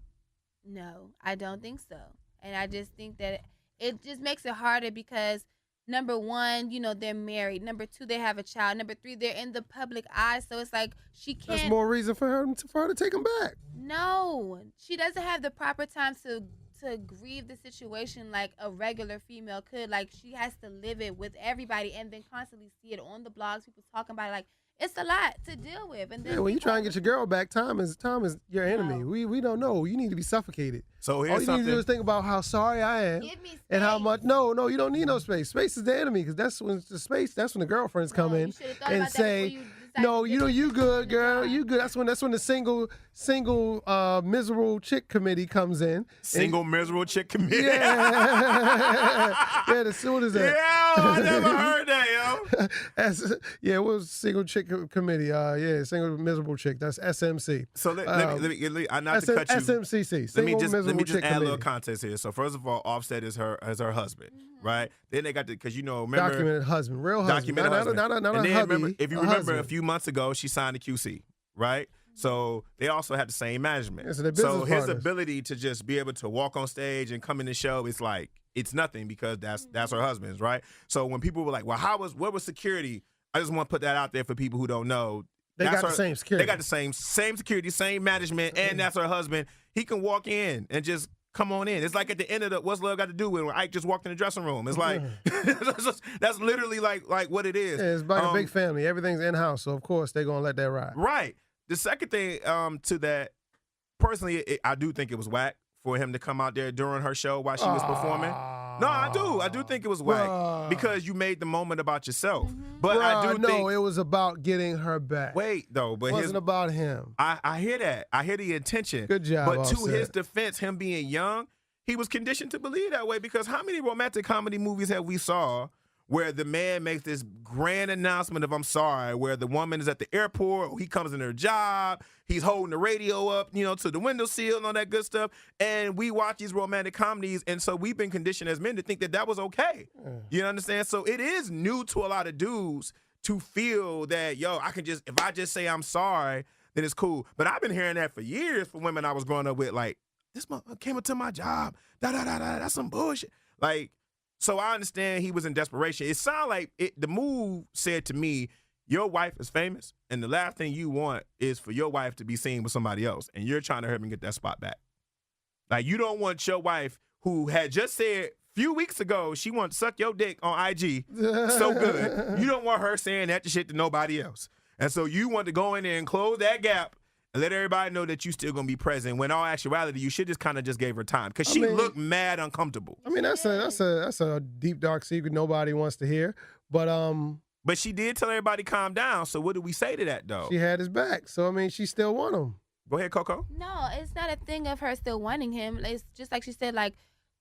No, I don't think so. And I just think that it just makes it harder because, number one, they're married. Number two, they have a child. Number three, they're in the public eye. So it's like she can't. That's more reason for her to take him back. No, she doesn't have the proper time to grieve the situation like a regular female could. Like, she has to live it with everybody and then constantly see it on the blogs, people talking about it. Like, it's a lot to deal with. And then when you try and get your girl back, time is your enemy. No. We don't know. You need to be suffocated. So here's all you need to do is think about how sorry I am. Give me space. And how much. No, you don't need no space. Space is the enemy, because that's when the girlfriends come in and say, no, you good, girl. You good. That's when the single miserable chick committee comes in. Single miserable chick committee. Yeah. What is that? Yeah, I never heard that, yo. It was single chick committee. Single miserable chick. That's SMC. So let me not to cut you. SMCC. Let me just add a little context here. So first of all, Offset is her husband, right? Then they got because remember, documented husband, real husband, documented husband. Not and a then hubby. If you remember, a few months ago, she signed a QC, right? So they also had the same management. Yeah, so his ability to just be able to walk on stage and come in the show, it's like it's nothing because that's her husband's, right? So when people were like, "Well, what was security?" I just want to put that out there for people who don't know. They got the same security. They got the same security, same management, and that's her husband. He can walk in and just come on in. It's like at the end of the What's Love Got to Do with when Ike just walked in the dressing room. It's like that's literally like what it is. Yeah, it's like a big family. Everything's in house, so of course they're gonna let that ride. Right. The second thing to that, personally, I do think it was whack for him to come out there during her show while she was performing. No, I do think it was whack because you made the moment about yourself. Mm-hmm. But I do think it was about getting her back. Wait, though, but it wasn't about him. I hear that. I hear the intention. Good job. But to his defense, him being young, he was conditioned to believe that way because how many romantic comedy movies have we saw where the man makes this grand announcement of I'm sorry, where the woman is at the airport, he comes in her job, he's holding the radio up, to the windowsill and all that good stuff, and we watch these romantic comedies, and so we've been conditioned as men to think that was okay. You understand? So it is new to a lot of dudes to feel that, if I just say I'm sorry, then it's cool. But I've been hearing that for years from women I was growing up with, like, this came into my job, that's some bullshit. Like, so I understand he was in desperation. It sounded like the move said to me, your wife is famous, and the last thing you want is for your wife to be seen with somebody else, and you're trying to help him get that spot back. Like, you don't want your wife, who had just said a few weeks ago she wants to suck your dick on IG so good, you don't want her saying that shit to nobody else. And so you want to go in there and close that gap and let everybody know that you still going to be present, when in all actuality, you should just kind of just gave her time. Because she looked mad uncomfortable. I mean, that's a deep, dark secret nobody wants to hear. But she did tell everybody calm down. So what do we say to that, though? She had his back. So, I mean, she still want him. Go ahead, Coco. No, it's not a thing of her still wanting him. It's just like she said, like,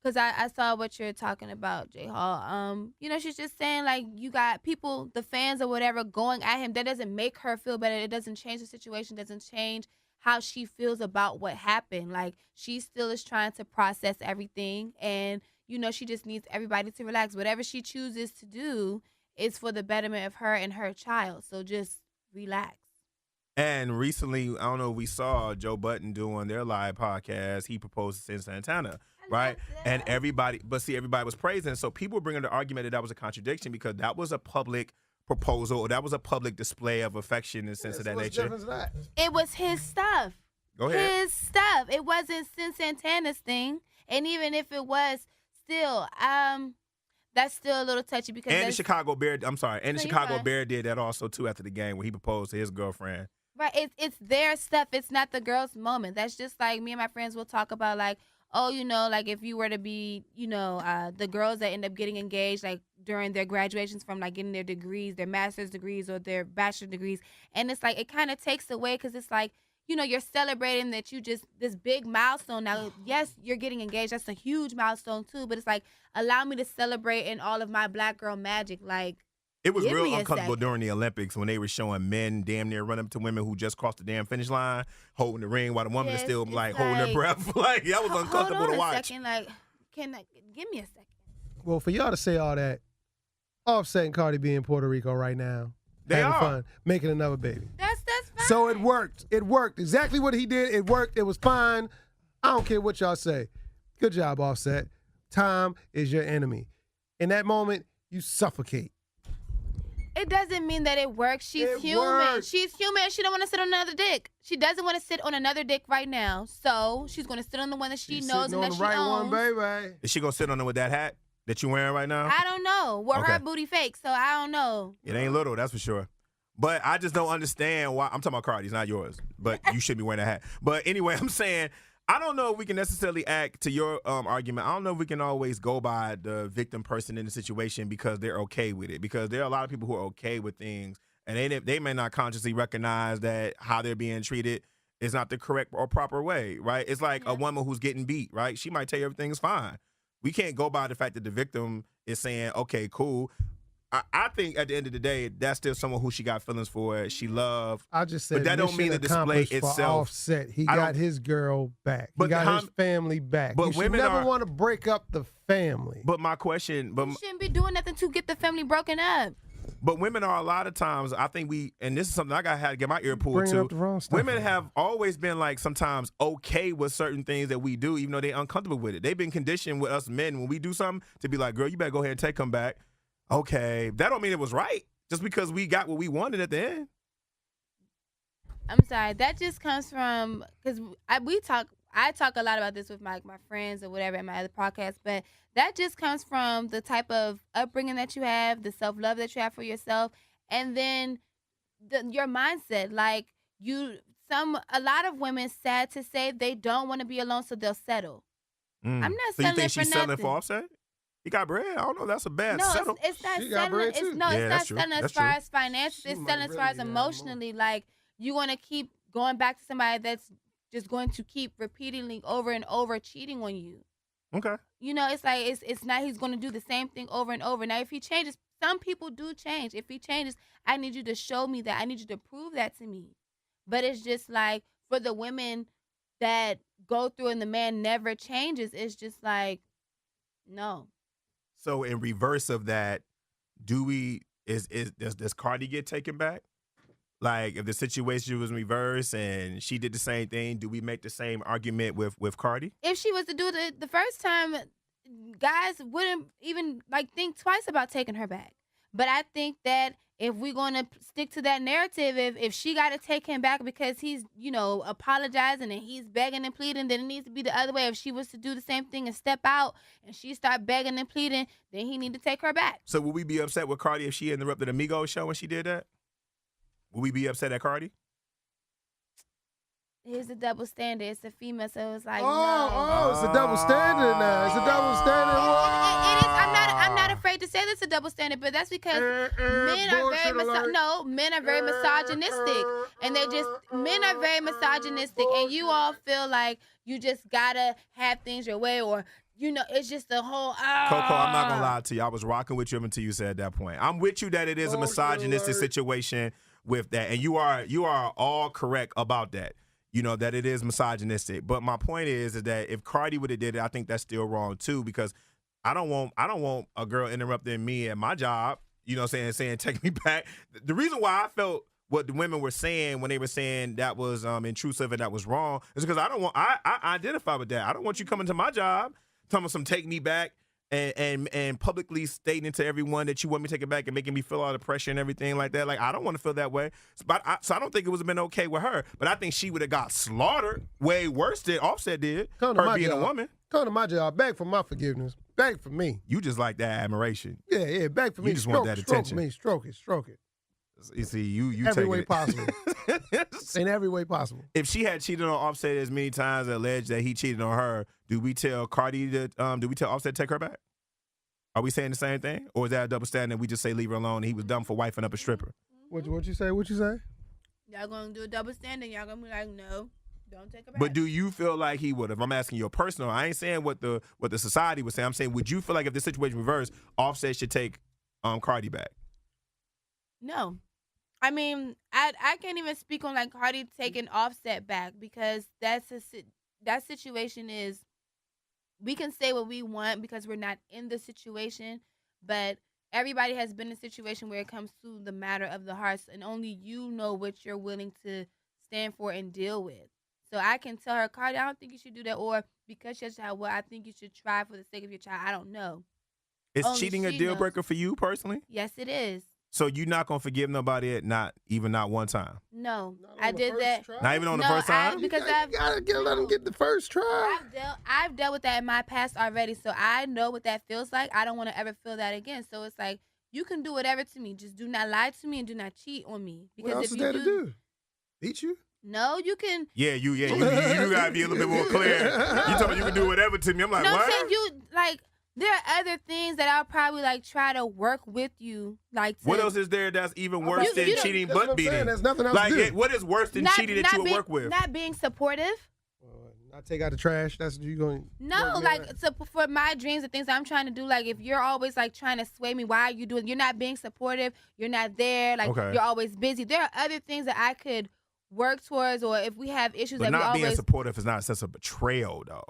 because I saw what you're talking about, J.Hall. She's just saying, like, you got people, the fans or whatever, going at him. That doesn't make her feel better. It doesn't change the situation. Doesn't change how she feels about what happened. Like, she still is trying to process everything. And, she just needs everybody to relax. Whatever she chooses to do is for the betterment of her and her child. So just relax. And recently, I don't know if we saw Joe Budden doing their live podcast. He proposed to Sin Santana, right? And everybody was praising. So people were bringing the argument that was a contradiction because that was a public proposal, or that was a public display of affection and sense of that nature. It was his stuff. Go ahead. His stuff. It wasn't Sin Santana's thing. And even if it was, still, that's still a little touchy because the Chicago Bear did that also too after the game when he proposed to his girlfriend. Right, it's their stuff. It's not the girl's moment. That's just like me and my friends will talk about, like, oh, like if you were to be, the girls that end up getting engaged, like during their graduations from like getting their degrees, their master's degrees or their bachelor degrees, and it's like it kind of takes away because it's like, you're celebrating that you just this big milestone. Now, yes, you're getting engaged. That's a huge milestone too. But it's like, allow me to celebrate in all of my black girl magic, like. It was real uncomfortable during the Olympics when they were showing men damn near running up to women who just crossed the damn finish line, holding the ring while the woman is still like holding her breath. Like, that was uncomfortable to watch. Hold on a second. Like, give me a second. Well, for y'all to say all that, Offset and Cardi B in Puerto Rico right now, having fun, making another baby. That's fine. So it worked. It worked. Exactly what he did. It worked. It was fine. I don't care what y'all say. Good job, Offset. Time is your enemy. In that moment, you suffocate. It doesn't mean that it works. She's human. Worked. She's human. She don't want to sit on another dick. She doesn't want to sit on another dick right now. So she's going to sit on the one that she knows and that she owns. On the right one, baby. Is she going to sit on it with that hat that you're wearing right now? I don't know. Well, her booty fake, so I don't know. It ain't little, that's for sure. But I just don't understand why. I'm talking about Cardi's, not yours. But you should be wearing a hat. But anyway, I'm saying, I don't know if we can necessarily act to your argument. I don't know if we can always go by the victim person in the situation because they're okay with it. Because there are a lot of people who are okay with things, and they may not consciously recognize that how they're being treated is not the correct or proper way, right? It's like a woman who's getting beat, right? She might tell you everything's fine. We can't go by the fact that the victim is saying, okay, cool. I think at the end of the day, that's still someone who she got feelings for. She loved. I just said, but that don't mean the display itself. Offset. He got his girl back. He got his family back. But you women never want to break up the family. But my question, you shouldn't be doing nothing to get the family broken up. But women are a lot of times, I think and this is something I had to get my ear pulled to. Women have always been like sometimes okay with certain things that we do, even though they're uncomfortable with it. They've been conditioned with us men when we do something to be like, girl, you better go ahead and take him back. Okay, that don't mean it was right just because we got what we wanted at the end. I'm sorry. That just comes from because I talk a lot about this with my friends or whatever in my other podcasts, but that just comes from the type of upbringing that you have, the self-love that you have for yourself, and then your mindset. Like a lot of women, sad to say, they don't want to be alone, so they'll settle. I'm not so settling you think for she's nothing. settling for Offset? He got bread. I don't know. That's a bad settle. No, it's not she got settling. bread too. It's not settling as far as financially. It's She settling might as far as really have emotionally. Like, you want to keep going back to somebody that's just going to keep repeatedly over and over cheating on you. Okay. It's like it's not. He's going to do the same thing over and over. Now, if he changes, some people do change. If he changes, I need you to show me that. I need you to prove that to me. But it's just like for the women that go through and the man never changes, it's just like, no. So in reverse of that, does Cardi get taken back? Like if the situation was reversed and she did the same thing, do we make the same argument with Cardi? If she was to do it the first time, guys wouldn't even like think twice about taking her back. But I think that if we're gonna stick to that narrative, if she got to take him back because he's, apologizing and he's begging and pleading, then it needs to be the other way. If she was to do the same thing and step out and she start begging and pleading, then he need to take her back. So would we be upset with Cardi if she interrupted Amigos show when she did that? Would we be upset at Cardi? Here's the double standard. It's a female, so it's like, it's a double standard now. It's a double standard. It is. I'm not afraid to say this is a double standard, but that's because men are very misogynistic, and men are very misogynistic, and you all feel like you just gotta have things your way, or it's just the whole. Coco, I'm not gonna lie to you. I was rocking with you until you said that point. I'm with you that it is a misogynistic situation with that, and you are all correct about that. That it is misogynistic. But my point is that if Cardi would have did it, I think that's still wrong too, because I don't want a girl interrupting me at my job, saying take me back. The reason why I felt what the women were saying when they were saying that was intrusive and that was wrong is because I identify with that. I don't want you coming to my job telling me some take me back and publicly stating to everyone that you want me to take it back and making me feel all the pressure and everything like that. Like, I don't want to feel that way. So I don't think it would have been okay with her. But I think she would have got slaughtered way worse than Offset did, her being a woman. Come to my job. Beg for my forgiveness. Beg for me. You just like that admiration. Yeah, beg for me. You just want that attention. Stroke it. You see, you every take way it. possible. In every way possible. If she had cheated on Offset as many times and alleged that he cheated on her, do we tell Cardi to do we tell Offset to take her back? Are we saying the same thing? Or is that a double standard and we just say leave her alone and he was dumb for wifing up a stripper? What you say? Y'all gonna do a double standard, y'all gonna be like, no, don't take her back. But do you feel like he would have? I'm asking your personal. I ain't saying what the society would say. I'm saying, would you feel like if the situation reversed, Offset should take Cardi back? No. I mean, I can't even speak on like Cardi taking Offset back, because that situation is, we can say what we want because we're not in the situation, but everybody has been in a situation where it comes to the matter of the hearts, and only you know what you're willing to stand for and deal with. So I can tell her, Cardi, I don't think you should do that, or because she has a child, well, I think you should try for the sake of your child. I don't know. Is cheating a deal breaker for you personally? Yes, it is. So you're not gonna forgive nobody at not one time? No, I did that. Try? Not even on the first time? Because you gotta let them get the first try. I've dealt with that in my past already, so I know what that feels like. I don't want to ever feel that again. So it's like, you can do whatever to me, just do not lie to me and do not cheat on me. Because what else if is you there to do? Eat you? No, you can. Yeah, you gotta be a little bit more clear. You told me you can do whatever to me. I'm like, no, what? I'm saying you like. There are other things that I'll probably like try to work with you. Like, what else is there that's even worse than cheating but beating? There's nothing else like, to do. what is worse than cheating that you would work with? Not being supportive. Not take out the trash. That's what you going. No, like for my dreams and things I'm trying to do. Like, if you're always like trying to sway me, why are you doing? You're not being supportive. You're not there. Like, You're always busy. There are other things that I could work towards, or if we have issues but that not we being supportive is not a sense of betrayal, though.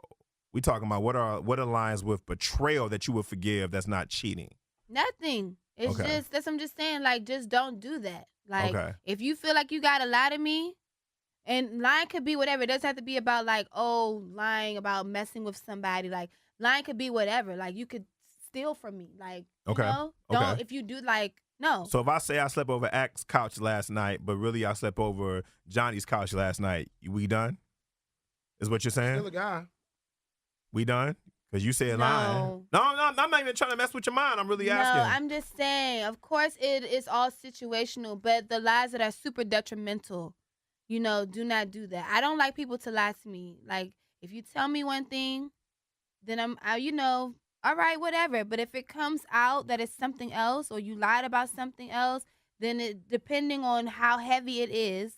We talking about what are lines with betrayal that you would forgive that's not cheating? Nothing. It's just I'm just saying, like, just don't do that. Like, if you feel like you gotta lie to me, and lying could be whatever. It doesn't have to be about like, lying about messing with somebody. Like, lying could be whatever. Like, you could steal from me. Like, don't if you do, like, no. So if I say I slept over Ax's couch last night, but really I slept over Johnny's couch last night, we done? Is what you're saying? Still a guy. We done? Because you said lying. No, I'm not even trying to mess with your mind. I'm really asking. No, I'm just saying, of course it is all situational, but the lies that are super detrimental, do not do that. I don't like people to lie to me. Like, if you tell me one thing, then I'm all right, whatever. But if it comes out that it's something else, or you lied about something else, then depending on how heavy it is,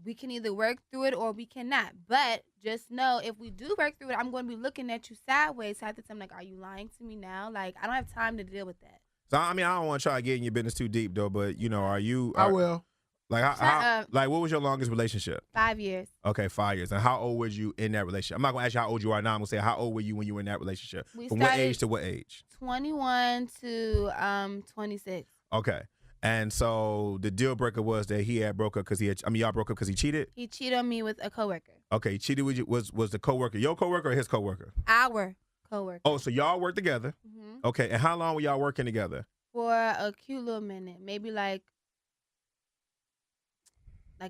we can either work through it or we cannot. But just know, if we do work through it, I'm going to be looking at you sideways. So I have to tell them, like, are you lying to me now? Like, I don't have time to deal with that. So, I mean, I don't want to try to get in your business too deep, though, but, are you... I will. Like, what was your longest relationship? 5 years. Okay, 5 years. And how old were you in that relationship? I'm not going to ask you how old you are now. I'm going to say, how old were you when you were in that relationship? From what age to what age? 21 to 26. Okay. And so the deal breaker was that he had broke up because y'all broke up because he cheated? He cheated on me with a coworker. Okay, he cheated with you. Was the coworker your coworker or his coworker? Our coworker. Oh, so y'all work together. Hmm. Okay, and how long were y'all working together? For a cute little minute, maybe like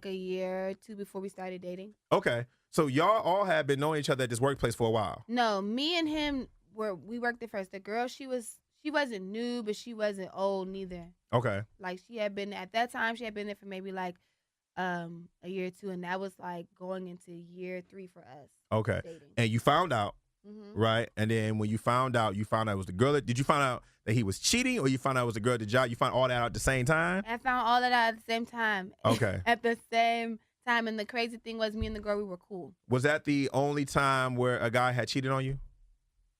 a year or two before we started dating. Okay, so y'all all have been knowing each other at this workplace for a while. No, me and him we worked at first. The girl, she wasn't new, but she wasn't old neither. Okay. Like she had been at that time, she had been there for maybe like a year or two, and that was like going into year 3 for us. Okay. Dating. And you found out, Mm-hmm. right? And then when you found out it was the girl. Did you find out that he was cheating, or you found out it was the girl at the job? You found all that out at the same time? I found all of that at the same time. Okay. At the same time, and the crazy thing was, me and the girl, we were cool. Was that the only time where a guy had cheated on you?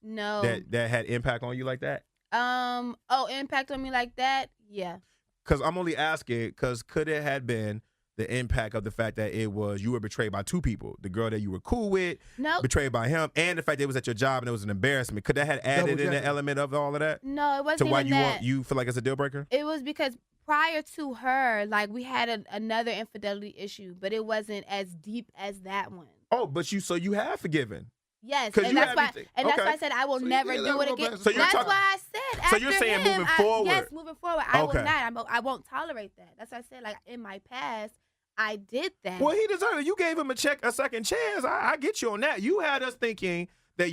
No. That had impact on you like that? Impact on me like that? Yeah. Because I'm only asking because could it have been the impact of the fact that you were betrayed by two people, the girl that you were cool with, No. betrayed by him, and the fact that it was at your job and it was an embarrassment. Could that have added in the element of all of that? No, it wasn't To why even that. you feel like it's a deal breaker? It was because prior to her, like, we had another infidelity issue, but it wasn't as deep as that one. Oh, but so you have forgiven. Yes, 'Cause and you that's have why. anything- And that's okay. why I said I will So you never did do let it her go again. back. So you're That's talking- why I said. So After you're saying him, moving forward. Yes, moving forward. I will Okay. not. I won't tolerate that. That's why I said, like, in my past, I did that. Well, he deserved it. You gave him a second chance. I get you on that. You had us thinking that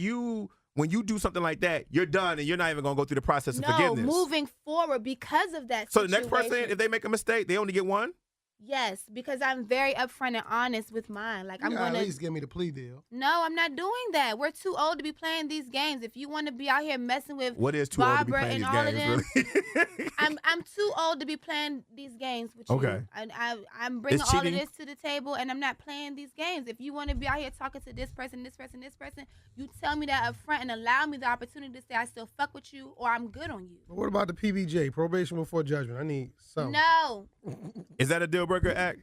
when you do something like that, you're done and you're not even going to go through the process of forgiveness. Moving forward because of that. So the next person, situation. if they make a mistake, they only get one? Yes, because I'm very upfront and honest with mine. Like, I'm You gonna at least give me the plea deal. No, I'm not doing that. We're too old to be playing these games. If you want to be out here messing with What is too old to be Barbara playing and these all of games, them, really? I'm too old to be playing these games with you. Okay. I'm bringing It's all of cheating? this to the table, and I'm not playing these games. If you want to be out here talking to this person, you tell me that up front and allow me the opportunity to say I still fuck with you or I'm good on you. But what about the PBJ, probation before judgment? I need something. No. Is that a deal breaker act?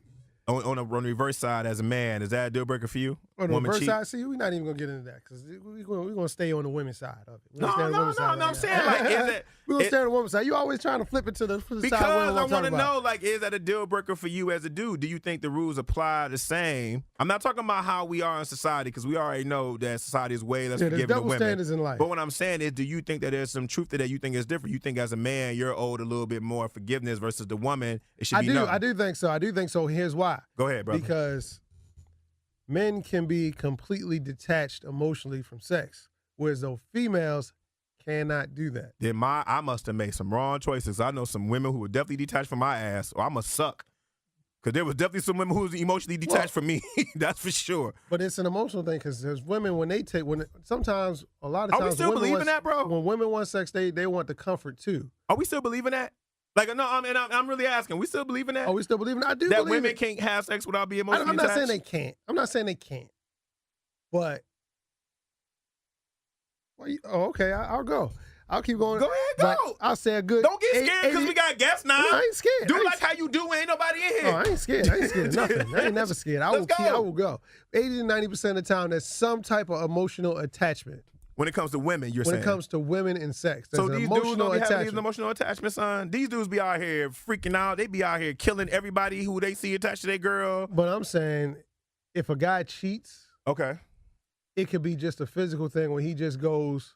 On the reverse side, as a man, is that a deal breaker for you? On the Woman reverse cheat? side, see, we're not even gonna get into that because we're gonna stay on the women's side of it. No, I'm saying, like, is it? We're gonna stay on the women's side. You always trying to flip it to the side. Because women I wanna want talk to about. know, like, is that a deal breaker for you as a dude? Do you think the rules apply the same? I'm not talking about how we are in society, because we already know that society is way less Yeah, there's forgiving to double women. standards in life. But what I'm saying is, do you think that there's some truth to that you think is different? You think as a man, you're owed a little bit more forgiveness versus the woman, it should be no. I do think so. Here's why. Go ahead, brother. Because men can be completely detached emotionally from sex, whereas though females cannot do that. Then I must have made some wrong choices. I know some women who were definitely detached from my ass, or I must suck. Because there was definitely some women who was emotionally detached from me. That's for sure. But it's an emotional thing because there's women sometimes a lot of times Are we still women believing want, that, bro? When women want sex, they want the comfort too. Are we still believing that? Like, no, I'm really asking. We still believing that? Are we still believing? I do that believe women it. can't have sex without being emotionally I'm not saying attached? they can't. I'm not saying they can't. But okay, I'll go. I'll keep going. Go ahead, But go. I'll say a good. Don't get scared because we got guests now. No, I ain't scared. Do like how you do when ain't nobody in here. Oh, I ain't scared. Nothing. I ain't never scared. I Let's will go. go. 80 to 90% of the time, there's some type of emotional attachment. When it comes to women, you're When saying. it comes to women and sex, So there's an these dudes emotional don't be having these attachment. emotional attachments, son. These dudes be out here freaking out. They be out here killing everybody who they see attached to their girl. But I'm saying, if a guy cheats, Okay. it could be just a physical thing when he just goes,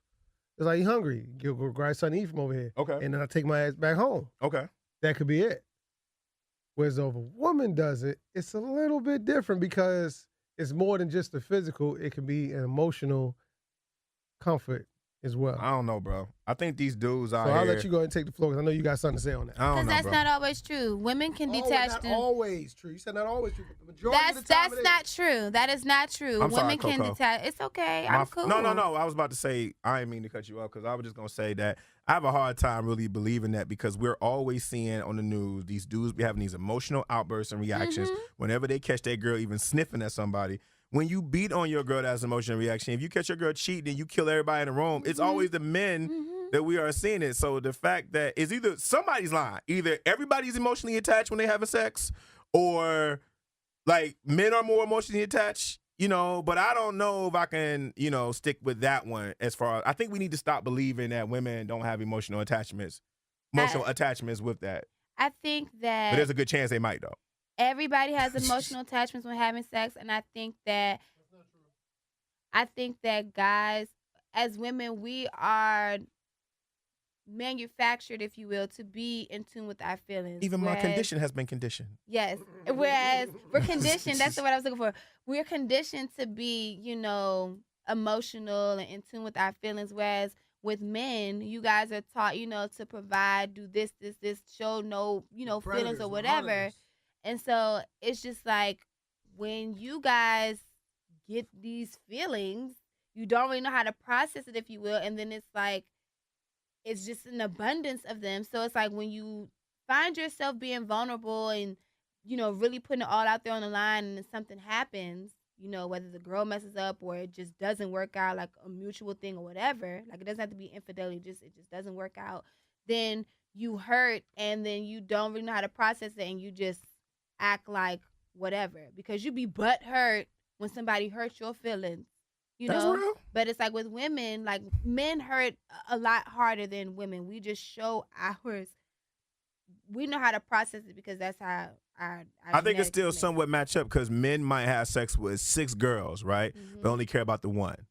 it's like, he hungry. Go grab something to eat from over here. Okay. And then I take my ass back home. Okay. That could be it. Whereas if a woman does it, it's a little bit different because it's more than just the physical. It can be an emotional comfort as well. I don't know, bro. I think these dudes out So here. I'll let you go ahead and take the floor because I know you got something to say on that. I don't Because know, that's bro. not always true. Women can detach. Not always true. You said not always true, but the majority of the time That's not true. That is not true. I'm sorry, Women can Coco. detach. It's okay. I'm cool. No. I was about to say, I didn't mean to cut you off because I was just going to say that I have a hard time really believing that because we're always seeing on the news these dudes be having these emotional outbursts and reactions whenever they catch their girl even sniffing at somebody. When you beat on your girl, that's an emotional reaction. If you catch your girl cheating and you kill everybody in the room, it's always the men that we are seeing it. So the fact that it's either somebody's lying. Either everybody's emotionally attached when they're having sex or like men are more emotionally attached, but I don't know if I can, stick with that one as far as I think we need to stop believing that women don't have emotional attachments with that. I think But that there's a good chance they might though. everybody has emotional attachments when having sex, and I think that guys, as women, we are manufactured, if you will, to be in tune with our feelings. Even my condition has been conditioned. Yes. Whereas we're conditioned, that's the word I was looking for. We're conditioned to be, emotional and in tune with our feelings. Whereas with men, you guys are taught, to provide, do this, show no, feelings or whatever. And so it's just like when you guys get these feelings, you don't really know how to process it, if you will. And then it's like, it's just an abundance of them. So it's like when you find yourself being vulnerable and, really putting it all out there on the line, and then something happens, whether the girl messes up or it just doesn't work out, like a mutual thing or whatever, like it doesn't have to be infidelity, it just doesn't work out, then you hurt, and then you don't really know how to process it, and you just act like whatever, because you be butthurt when somebody hurts your feelings. That's real. But it's like with women, like men hurt a lot harder than women. We just show ours. We know how to process it because that's how our I think it's still genetics somewhat match up because men might have sex with 6 girls, right? Mm-hmm. But only care about the one,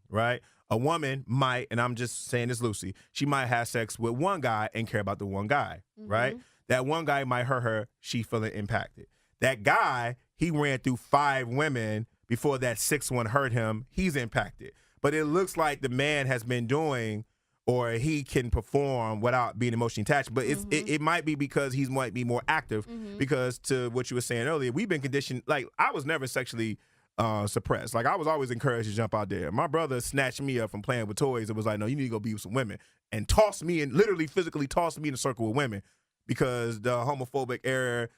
right? A woman might, and I'm just saying this loosely, she might have sex with one guy and care about the one guy, right? That one guy might hurt her. She feeling impacted. That guy, he ran through 5 women before that 6th one hurt him. He's impacted. But it looks like the man has been doing, or he can perform without being emotionally attached. But it might be because he might be more active. Because to what you were saying earlier, we've been conditioned. Like, I was never sexually suppressed. Like, I was always encouraged to jump out there. My brother snatched me up from playing with toys. It was like, no, you need to go be with some women. And tossed me, and literally physically tossed me in a circle with women, because the homophobic era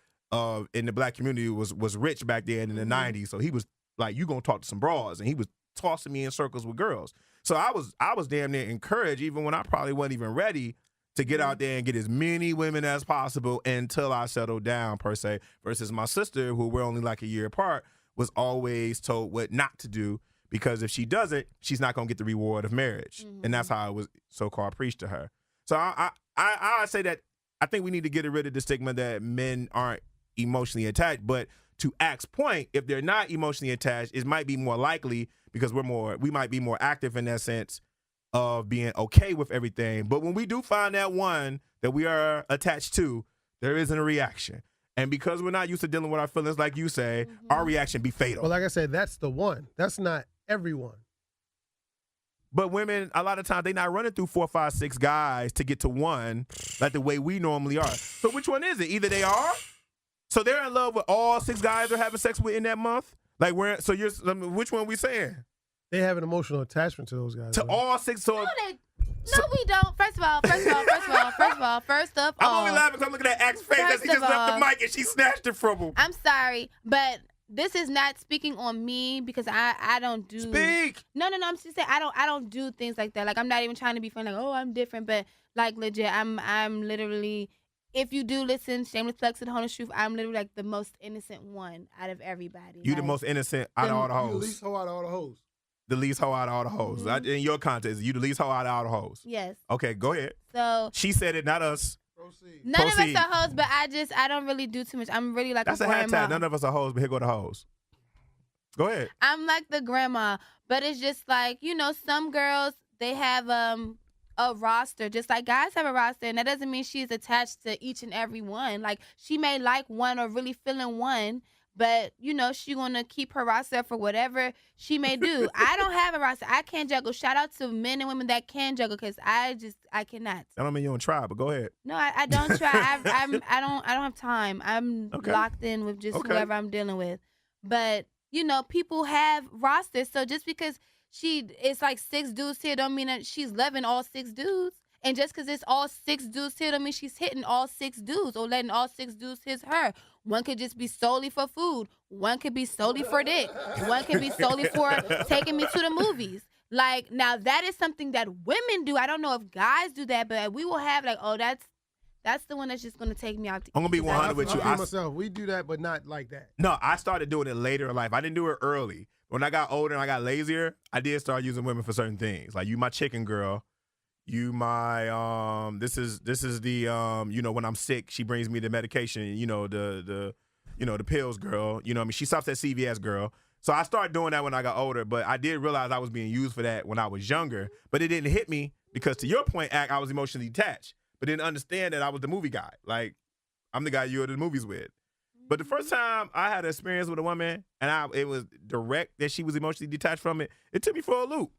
in the black community was rich back then in the 90s. So he was like, you gonna talk to some bras, and he was tossing me in circles with girls. So I was damn near encouraged, even when I probably wasn't even ready, to get out there and get as many women as possible until I settled down, per se, versus my sister, who we're only like a year apart, was always told what not to do, because if she doesn't, she's not gonna get the reward of marriage. And that's how it was so-called preached to her. So I say that I think we need to get rid of the stigma that men aren't emotionally attached. But to Ack's point, if they're not emotionally attached, it might be more likely, because we might be more active in that sense of being okay with everything. But when we do find that one that we are attached to, there isn't a reaction. And because we're not used to dealing with our feelings, like you say, our reaction be fatal. Well, like I said, that's the one. That's not everyone. But women, a lot of times, they not running through 4, 5, 6 guys to get to one like the way we normally are. So which one is it? Either they are, so they're in love with all 6 guys they're having sex with in that month. Like, which one we saying? They have an emotional attachment to those guys. To all 6. So No, we don't. First of all, I'm only laughing because I'm looking at Ack's face as he just left the mic and she snatched it from him. I'm sorry, but this is not speaking on me, because I don't do. Speak. No. I'm just saying I don't do things like that. Like, I'm not even trying to be funny. Like, oh, I'm different, but like legit, I'm literally. If you do listen, Shameless Flex and Honest Truth, I'm literally like the most innocent one out of everybody. You the most innocent out of all the hoes. You the least hoe out of all the hoes. The least hoe out of all the hoes. In your context, you the least hoe out of all the hoes. Yes. Okay, go ahead. So she said it, not us. Proceed. None of us are hoes, but I don't really do too much. I'm really like that's a grandma. Hashtag. None of us are hoes, but here go the hoes. Go ahead. I'm like the grandma, but it's just like, some girls, they have a roster, just like guys have a roster, and that doesn't mean she's attached to each and every one. Like, she may like one or really feeling one, but she gonna keep her roster for whatever she may do. I don't have a roster. I can't juggle. Shout out to men and women that can juggle, because I cannot. I don't mean you don't try, but go ahead. No, I don't try. I don't have time. I'm locked in with just whoever I'm dealing with. But people have rosters, so just because it's like 6 dudes here don't mean that she's loving all 6 dudes. And just because it's all 6 dudes here don't mean she's hitting all 6 dudes or letting all 6 dudes hit her. One could just be solely for food. One could be solely for dick. One could be solely for taking me to the movies. Like, now that is something that women do. I don't know if guys do that, but we will have like, oh, that's the one that's just going to take me out to eat. I'm going to be 100 with you. Myself, we do that, but not like that. No, I started doing it later in life. I didn't do it early. When I got older and I got lazier, I did start using women for certain things. Like, you my chicken girl. You my this is the when I'm sick, she brings me the medication, the pills girl. She stops at CVS girl. So I started doing that when I got older, but I did realize I was being used for that when I was younger. But it didn't hit me because, to your point, Ak, I was emotionally detached, but didn't understand that I was the movie guy. Like, I'm the guy you were to the movies with. But the first time I had an experience with a woman and it was direct that she was emotionally detached from it, it took me for a loop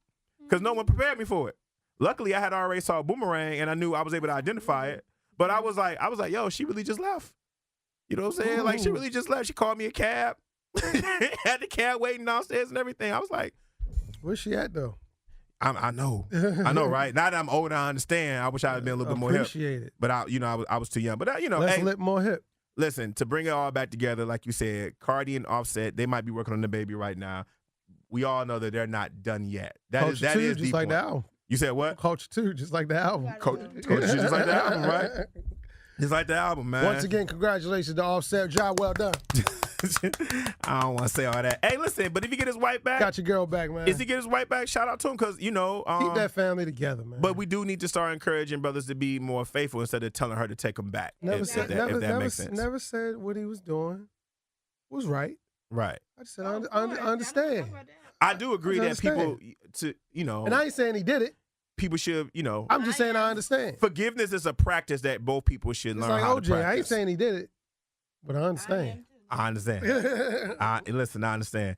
because no one prepared me for it. Luckily, I had already saw Boomerang and I knew I was able to identify it. But I was like, yo, she really just left. You know what I'm saying? Like, she really just left. She called me a cab, had the cab waiting downstairs and everything. I was like, where's she at though? I know, right? Now that I'm older, I understand. I wish I had been a little bit more hip. Appreciate it. But I was too young. But Let's hey, lip more hip. listen, to bring it all back together, like you said, Cardi and Offset, they might be working on the baby right now. We all know that they're not done yet. That is just the like point. the album. You said what? Culture 2, just like the album. Culture 2, just like the album, right? Just like the album, man. Once again, congratulations to Offset. Job well done. I don't want to say all that. Hey, listen, but if he get his wife back, Got your girl back, man. if he get his wife back, shout out to him because, keep that family together, man. But we do need to start encouraging brothers to be more faithful instead of telling her to take him back. Never if said that makes sense. Never said what he was doing was right. Right. I just said I understand. I do agree I that people, And I ain't saying he did it. people should, I'm just saying I understand. forgiveness is a practice that both people should It's learn like how to OJ. practice. I ain't saying he did it, but I understand. I understand. Listen, I understand.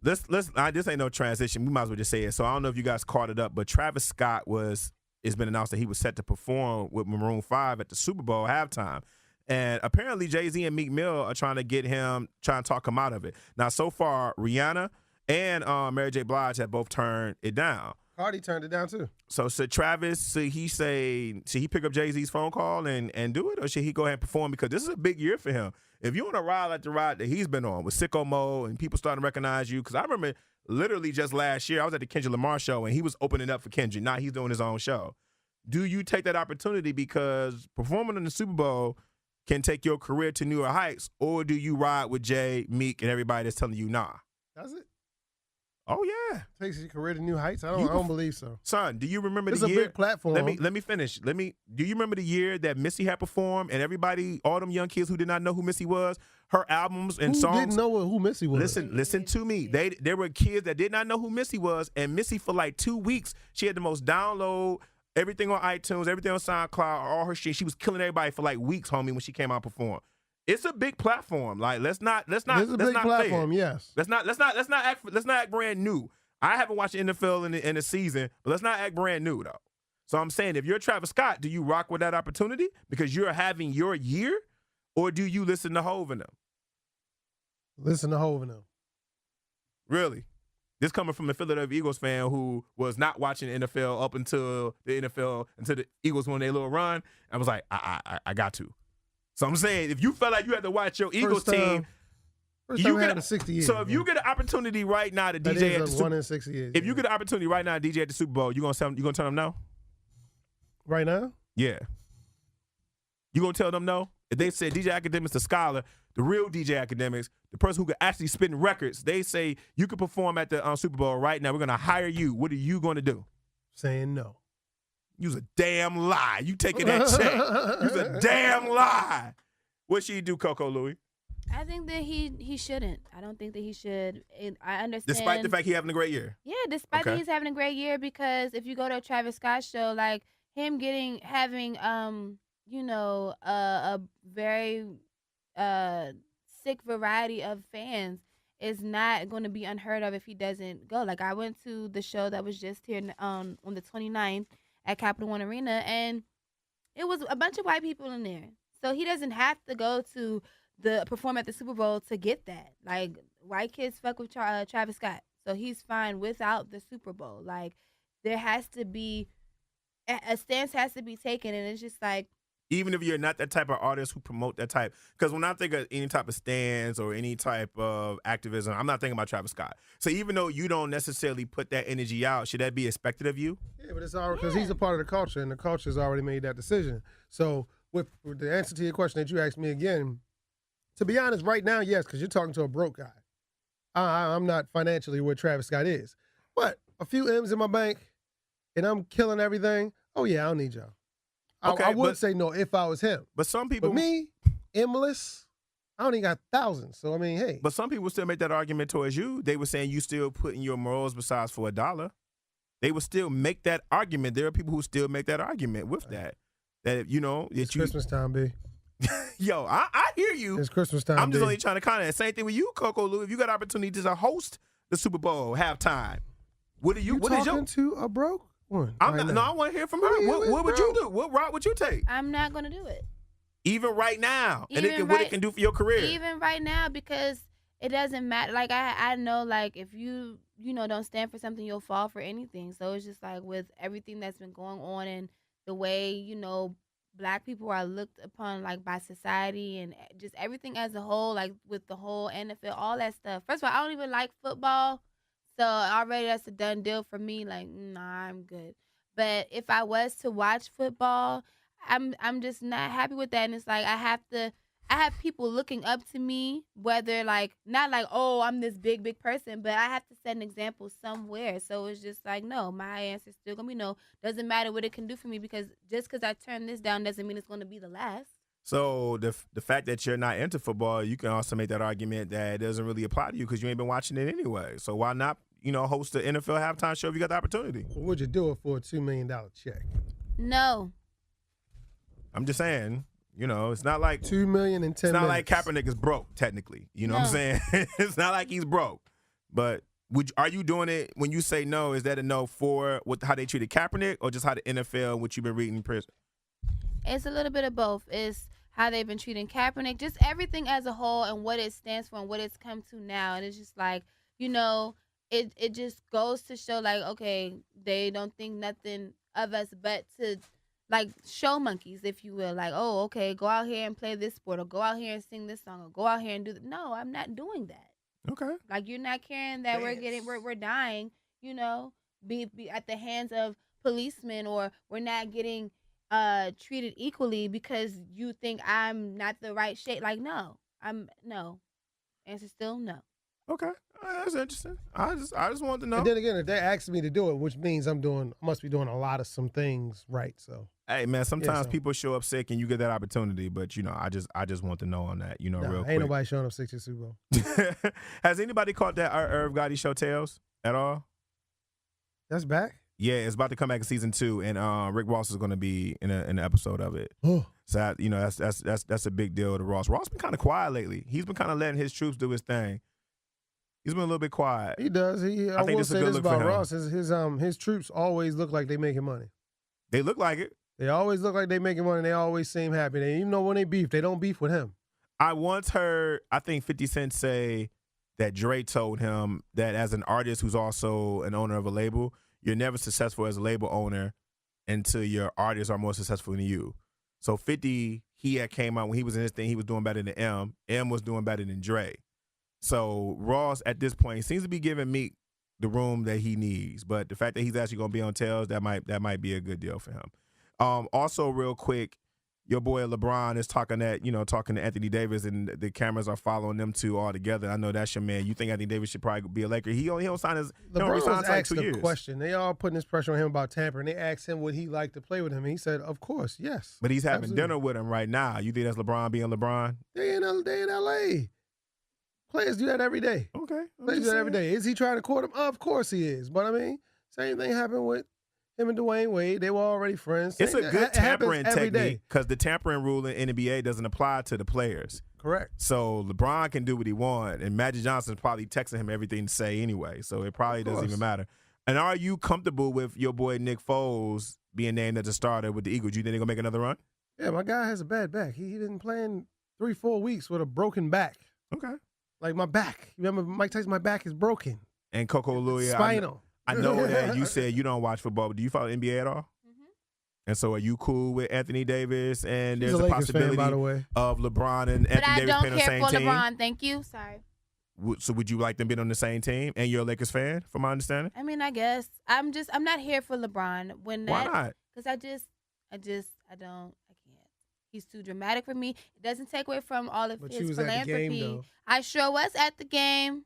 This ain't no transition. We might as well just say it. So I don't know if you guys caught it up, but Travis Scott it's been announced that he was set to perform with Maroon 5 at the Super Bowl halftime. And apparently Jay-Z and Meek Mill are trying to talk him out of it. Now, so far, Rihanna and Mary J. Blige have both turned it down. Cardi turned it down too. So should Travis, should he pick up Jay-Z's phone call and do it, or should he go ahead and perform? Because this is a big year for him. If you're on a ride like the ride that he's been on with Sicko Mode and people starting to recognize you, because I remember literally just last year I was at the Kendrick Lamar show and he was opening up for Kendrick. Now he's doing his own show. Do you take that opportunity because performing in the Super Bowl can take your career to newer heights, or do you ride with Jay, Meek, and everybody that's telling you nah? Does it? Oh yeah, Takes your career to new heights. I don't believe so. Son, do you remember It's the a year? big platform. Let me finish. Do you remember the year that Missy had performed and everybody, all them young kids who did not know who Missy was, her albums and Who songs? didn't know who Missy was? Listen to me. There were kids that did not know who Missy was, and Missy for like 2 weeks, she had the most download, everything on iTunes, everything on SoundCloud, all her shit. She was killing everybody for like weeks, homie, when she came out and performed. It's a big platform. Like let's not. It's a big platform. Yes. Let's not act brand new. I haven't watched the NFL in the season, but let's not act brand new though. So I'm saying, if you're Travis Scott, do you rock with that opportunity because you're having your year, or do you listen to Hov and them? Listen to Hov and them. Really? This coming from a Philadelphia Eagles fan who was not watching the NFL up until the Eagles won their little run. I was like, I got to. So I'm saying, if you felt like you had to watch your Eagles team. First time in 60 years. So if you get an opportunity right now to DJ at the Super Bowl, in 60 years. if you get an opportunity right now to DJ at the Super Bowl, you gonna tell them no? Right now? Yeah. You gonna tell them no? If they said DJ Akademiks, the scholar, the real DJ Akademiks, the person who could actually spin records, they say you could perform at the Super Bowl right now. We're gonna hire you. What are you gonna do? Saying no. You's a damn lie. You taking that check? You's a damn lie. What should you do, Coco Louis? I think that he shouldn't. I don't think that he should. I understand. Despite the fact he having a great year. Yeah, despite that he's having a great year, because if you go to a Travis Scott show, like him having a very sick variety of fans is not going to be unheard of if he doesn't go. Like, I went to the show that was just here on the 29th at Capital One Arena, and it was a bunch of white people in there. So he doesn't have to go to perform at the Super Bowl to get that. Like, white kids fuck with Travis Scott, so he's fine without the Super Bowl. Like, there has to be a stance has to be taken, and it's just like, even if you're not that type of artist who promote that type, because when I think of any type of stance or any type of activism, I'm not thinking about Travis Scott. So even though you don't necessarily put that energy out, should that be expected of you? Yeah, but it's all because he's a part of the culture, and the culture's already made that decision. So with the answer to your question that you asked me again, to be honest, right now, yes, because you're talking to a broke guy. I'm not financially where Travis Scott is. But a few M's in my bank, and I'm killing everything, oh, yeah, I don't need y'all. Okay, I would say no if I was him. But some people... But me, M-less, I only got thousands. So I mean, hey. But some people still make that argument towards you. They were saying you still putting your morals besides for $1. They would still make that argument. There are people who still make that argument with that. That It's Christmas time, B. Yo, I hear you. It's Christmas time. I'm just B. only trying to comment. Same thing with you, Coco Lou. If you got opportunity to host the Super Bowl halftime, what are you? What is talking to a broke one? I'm not. No, I want to hear from her. What would you do? What route would you take? I'm not gonna do it. Even right now, what it can do for your career. Even right now, because it doesn't matter. Like I know, like if you don't stand for something, you'll fall for anything. So it's just like with everything that's been going on and the way Black people are looked upon like by society and just everything as a whole, like with the whole NFL, all that stuff. First of all, I don't even like football, so already that's a done deal for me. Like, nah, I'm good. But if I was to watch football, I'm just not happy with that. And it's like I have people looking up to me, whether like not like, oh, I'm this big person, but I have to set an example somewhere. So it's just like, no, my answer's still gonna be no. Doesn't matter what it can do for me, because just because I turn this down doesn't mean it's gonna be the last. So the fact that you're not into football, you can also make that argument that it doesn't really apply to you because you ain't been watching it anyway. So why not, host the NFL halftime show if you got the opportunity? Would you do it for a $2 million check? No. I'm just saying, it's not like $2 million in 10 It's not minutes. like Kaepernick is broke, technically. You know what I'm saying? It's not like he's broke. But are you doing it when you say no? Is that a no for how they treated Kaepernick or just how the NFL, what you've been reading in prison? It's a little bit of both. It's how they've been treating Kaepernick, just everything as a whole and what it stands for and what it's come to now. And it's just like, it just goes to show like, okay, they don't think nothing of us but to like show monkeys, if you will. Like, oh, okay, go out here and play this sport or go out here and sing this song or go out here and do that. No, I'm not doing that. Okay. Like, you're not caring that we're dying, be at the hands of policemen, or we're not getting treated equally because you think I'm not the right shape. Like, no. Answer still no. Okay. That's interesting. I just wanted to know. And then again, if they ask me to do it, which means I must be doing a lot of some things right. So hey man, sometimes people show up sick and you get that opportunity, but I just want to know on that, real quick. Ain't nobody showing up sick to Super Bowl. Has anybody caught that Irv Gotti show Tales at all? That's back? Yeah, it's about to come back in season 2, and Rick Ross is going to be in an episode of it. Oh. So that's a big deal to Ross. Ross been kind of quiet lately. He's been kind of letting his troops do his thing. He's been a little bit quiet. He does. I will say this about Ross: his troops always look like they making money. They look like it. They always look like they making money. They always seem happy. They even know when they beef, they don't beef with him. I once heard, I think 50 Cent say that Dre told him that as an artist who's also an owner of a label, you're never successful as a label owner until your artists are more successful than you. So 50, he had came out when he was in his thing, he was doing better than M. M was doing better than Dre. So Ross at this point seems to be giving Meek the room that he needs, but the fact that he's actually going to be on Tales, that might be a good deal for him. Also, real quick, your boy LeBron is talking to Anthony Davis, and the cameras are following them two all together. I know that's your man. You think Anthony Davis should probably be a Laker? He don't sign his. LeBron was like asked 2 years. a question. They all putting this pressure on him about tampering. They asked him would he like to play with him, and he said, "Of course, yes." But he's having absolutely. dinner with him right now. You think that's LeBron being LeBron? They in L.A. Players do that every day. Okay. Players do that every day. Is he trying to court him? Of course he is. But I mean, same thing happened with him and Dwayne Wade. They were already friends. It's a good tampering every technique because the tampering rule in NBA doesn't apply to the players. Correct. So LeBron can do what he wants, and Magic Johnson's probably texting him everything to say anyway. So it probably doesn't even matter. And are you comfortable with your boy Nick Foles being named as a starter with the Eagles? Do you think they're going to make another run? Yeah, my guy has a bad back. He didn't play in 3-4 weeks with a broken back. Okay. Like my back. Remember Mike Tyson, my back is broken. And Coco Louis, Spinal. I know that you said you don't watch football, but do you follow NBA at all? Mm-hmm. And so are you cool with Anthony Davis? And He's there's a a Lakers possibility fan, by the way. of LeBron and But Anthony I Davis don't playing on the care same for team? LeBron. Thank you. Sorry. So would you like them being on the same team? And you're a Lakers fan, from my understanding? I mean, I guess I'm not here for LeBron. Why not? Because I can't. He's too dramatic for me. It doesn't take away from all of But his you was at the philanthropy. game, though. I sure was at the game.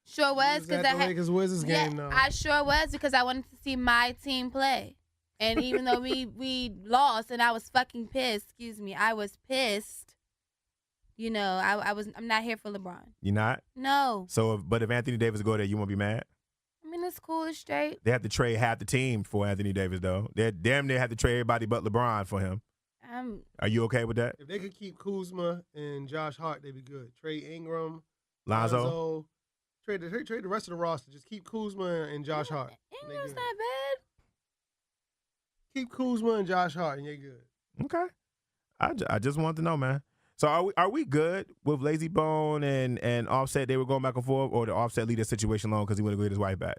Sure was, because at the Lakers Wizards game now. I sure was, because I wanted to see my team play. And even though we lost and I was fucking pissed, I was pissed. You know, I'm not here for LeBron. You not? No. So, but if Anthony Davis go there, you won't be mad? I mean, it's cool. It's straight. They have to trade half the team for Anthony Davis, though. They damn near have to trade everybody but LeBron for him. Are you okay with that? If they could keep Kuzma and Josh Hart, they'd be good. Trade Ingram, Lonzo. Trade the rest of the roster. Just keep Kuzma and Josh Hart. Ingram's not bad. Keep Kuzma and Josh Hart, and you're good. Okay. I just want to know, man. So are we good with Lazy Bone and Offset? They were going back and forth, or the Offset leave the situation alone because he wanted to get his wife back?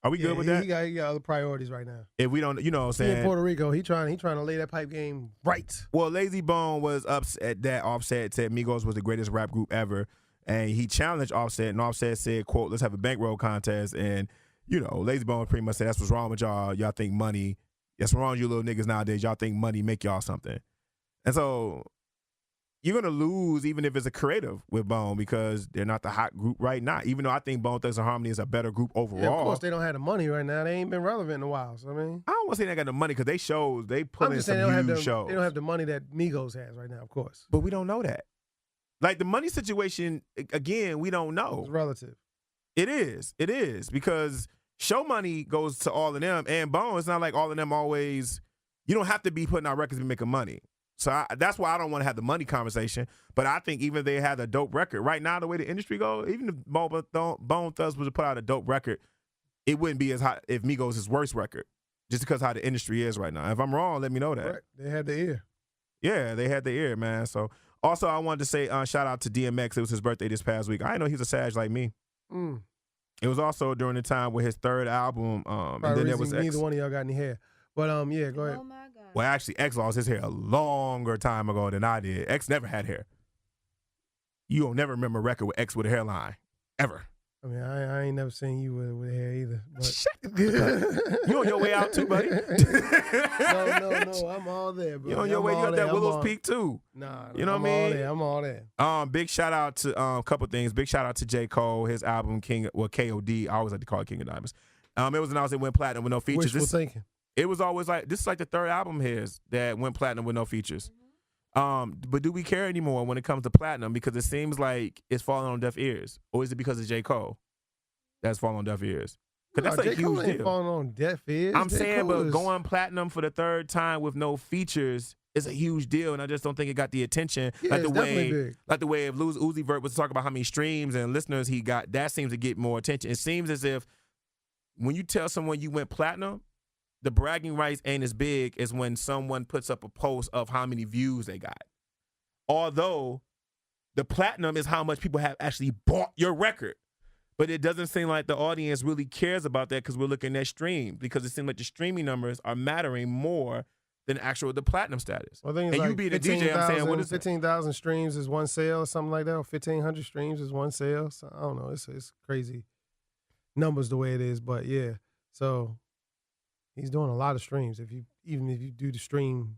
Are we good with that? He got other priorities right now. If we don't, you know what I'm saying? In Puerto Rico, he trying to lay that pipe game right. Well, Lazy Bone was upset that Offset said Migos was the greatest rap group ever, and he challenged Offset, and Offset said, quote, let's have a bankroll contest, and, you know, Lazy Bone pretty much said that's what's wrong with y'all. Y'all think money, that's wrong with you little niggas nowadays. Y'all think money make y'all something. And so you're going to lose even if it's a creative with Bone because they're not the hot group right now, even though I think Bone Thugs and Harmony is a better group overall. Yeah, of course, they don't have the money right now. They ain't been relevant in a while. So, I mean, I don't want to say they got the money because they pull in some huge shows. They don't have the money that Migos has right now, of course. But we don't know that. Like the money situation, again, we don't know. It's relative. It is because show money goes to all of them, and Bone, it's not like all of them always, you don't have to be putting out records to be making money. So that's why I don't want to have the money conversation. But I think even if they had a dope record, right now the way the industry goes, even if Bone Thugs was to put out a dope record, it wouldn't be as hot if Migos' his worst record, just because how the industry is right now. If I'm wrong, let me know that. Right. They had the ear. Yeah, they had the ear, man. So also I wanted to say shout out to DMX. It was his birthday this past week. I didn't know he was a Sag like me. It was also during the time with his third album, and then there was X. Neither one of y'all got any hair. But yeah, go ahead. Oh my God. Well, actually, X lost his hair a longer time ago than I did. X never had hair. You don't never remember a record with X with a hairline, ever. I mean, I ain't never seen you with hair either. But. Shut You on your way out too, buddy. No, I'm all there, bro. You on your way? You got that Willow's Peak too. Nah, you know what I mean? I'm all there. Big shout out to a couple things. Big shout out to J. Cole, his album KOD. I always like to call it King of Diamonds. It was announced it went platinum with no features. Wishful thinking. It was always like, this is like the third album of his that went platinum with no features. But do we care anymore when it comes to platinum? Because it seems like it's falling on deaf ears. Or is it because of J. Cole that's falling on deaf ears? Because that's a J. Cole huge ain't deal. falling on deaf ears. I'm saying, but going platinum for the third time with no features is a huge deal, and I just don't think it got the attention like the way if Uzi Vert was talking about how many streams and listeners he got. That seems to get more attention. It seems as if when you tell someone you went platinum, the bragging rights ain't as big as when someone puts up a post of how many views they got. Although the platinum is how much people have actually bought your record. But it doesn't seem like the audience really cares about that because we're looking at streams, because it seems like the streaming numbers are mattering more than the platinum status. Well, I think it's and like you being a DJ, I'm saying, what is 15,000 streams is one sale or something like that, or 1,500 streams is one sale. So I don't know. It's crazy numbers the way it is, but yeah. So he's doing a lot of streams. Even if you do the stream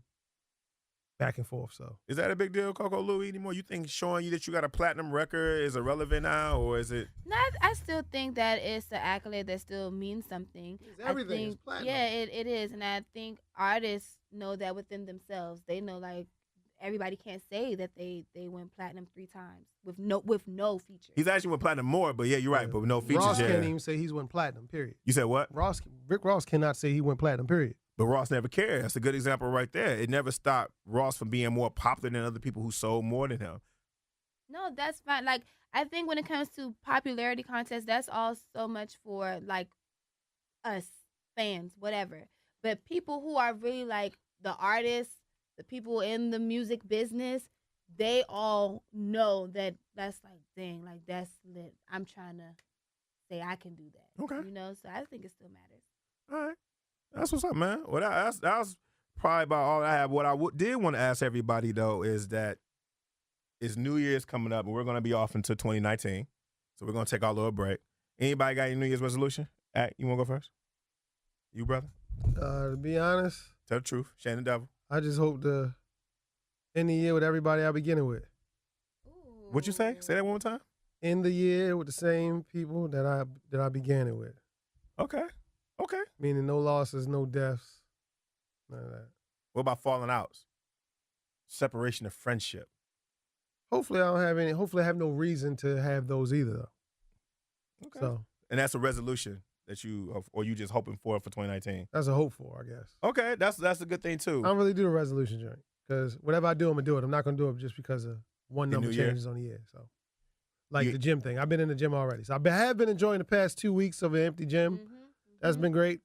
back and forth. So is that a big deal, Coco Louie, anymore? You think showing you that you got a platinum record is irrelevant now, or is it? No, I still think that it's an accolade that still means something. Everything is platinum. Yeah, it is, and I think artists know that within themselves. They know, like, everybody can't say that they went platinum 3 times with no features. He's actually went platinum more, but yeah, you're right, but with no features. Ross can't even say he's went platinum. Period. You said what? Rick Ross cannot say he went platinum. Period. But Ross never cared. That's a good example right there. It never stopped Ross from being more popular than other people who sold more than him. No, that's fine. Like, I think when it comes to popularity contests, that's all so much for, like, us, fans, whatever. But people who are really, like, the artists, the people in the music business, they all know that that's, like, dang, like, that's lit. I'm trying to say I can do that. Okay. You know? So I think it still matters. All right. That's what's up, man. Well, that was probably about all I have. What I did want to ask everybody, though, is that it's New Year's coming up, and we're going to be off until 2019. So we're going to take our little break. Anybody got any New Year's resolution? You want to go first? You, brother? To be honest. Tell the truth. Shane the devil. I just hope to end the year with everybody I beginning with. What'd you say? Say that one more time. End the year with the same people that I began it with. Okay. Meaning no losses, no deaths, none of that. What about falling outs? Separation of friendship. hopefully I don't have any. Hopefully I have no reason to have those either. Though. Okay. So and that's a resolution that you, or you just hoping for 2019. that's a hope for, I guess. Okay, that's a good thing too. I don't really do the resolution joint because whatever I do, I'm gonna do it. I'm not gonna do it just because of one The number new year? changes on the year. So, like the gym thing, I've been in the gym already. So I have been enjoying the past 2 weeks of an empty gym. That's been great.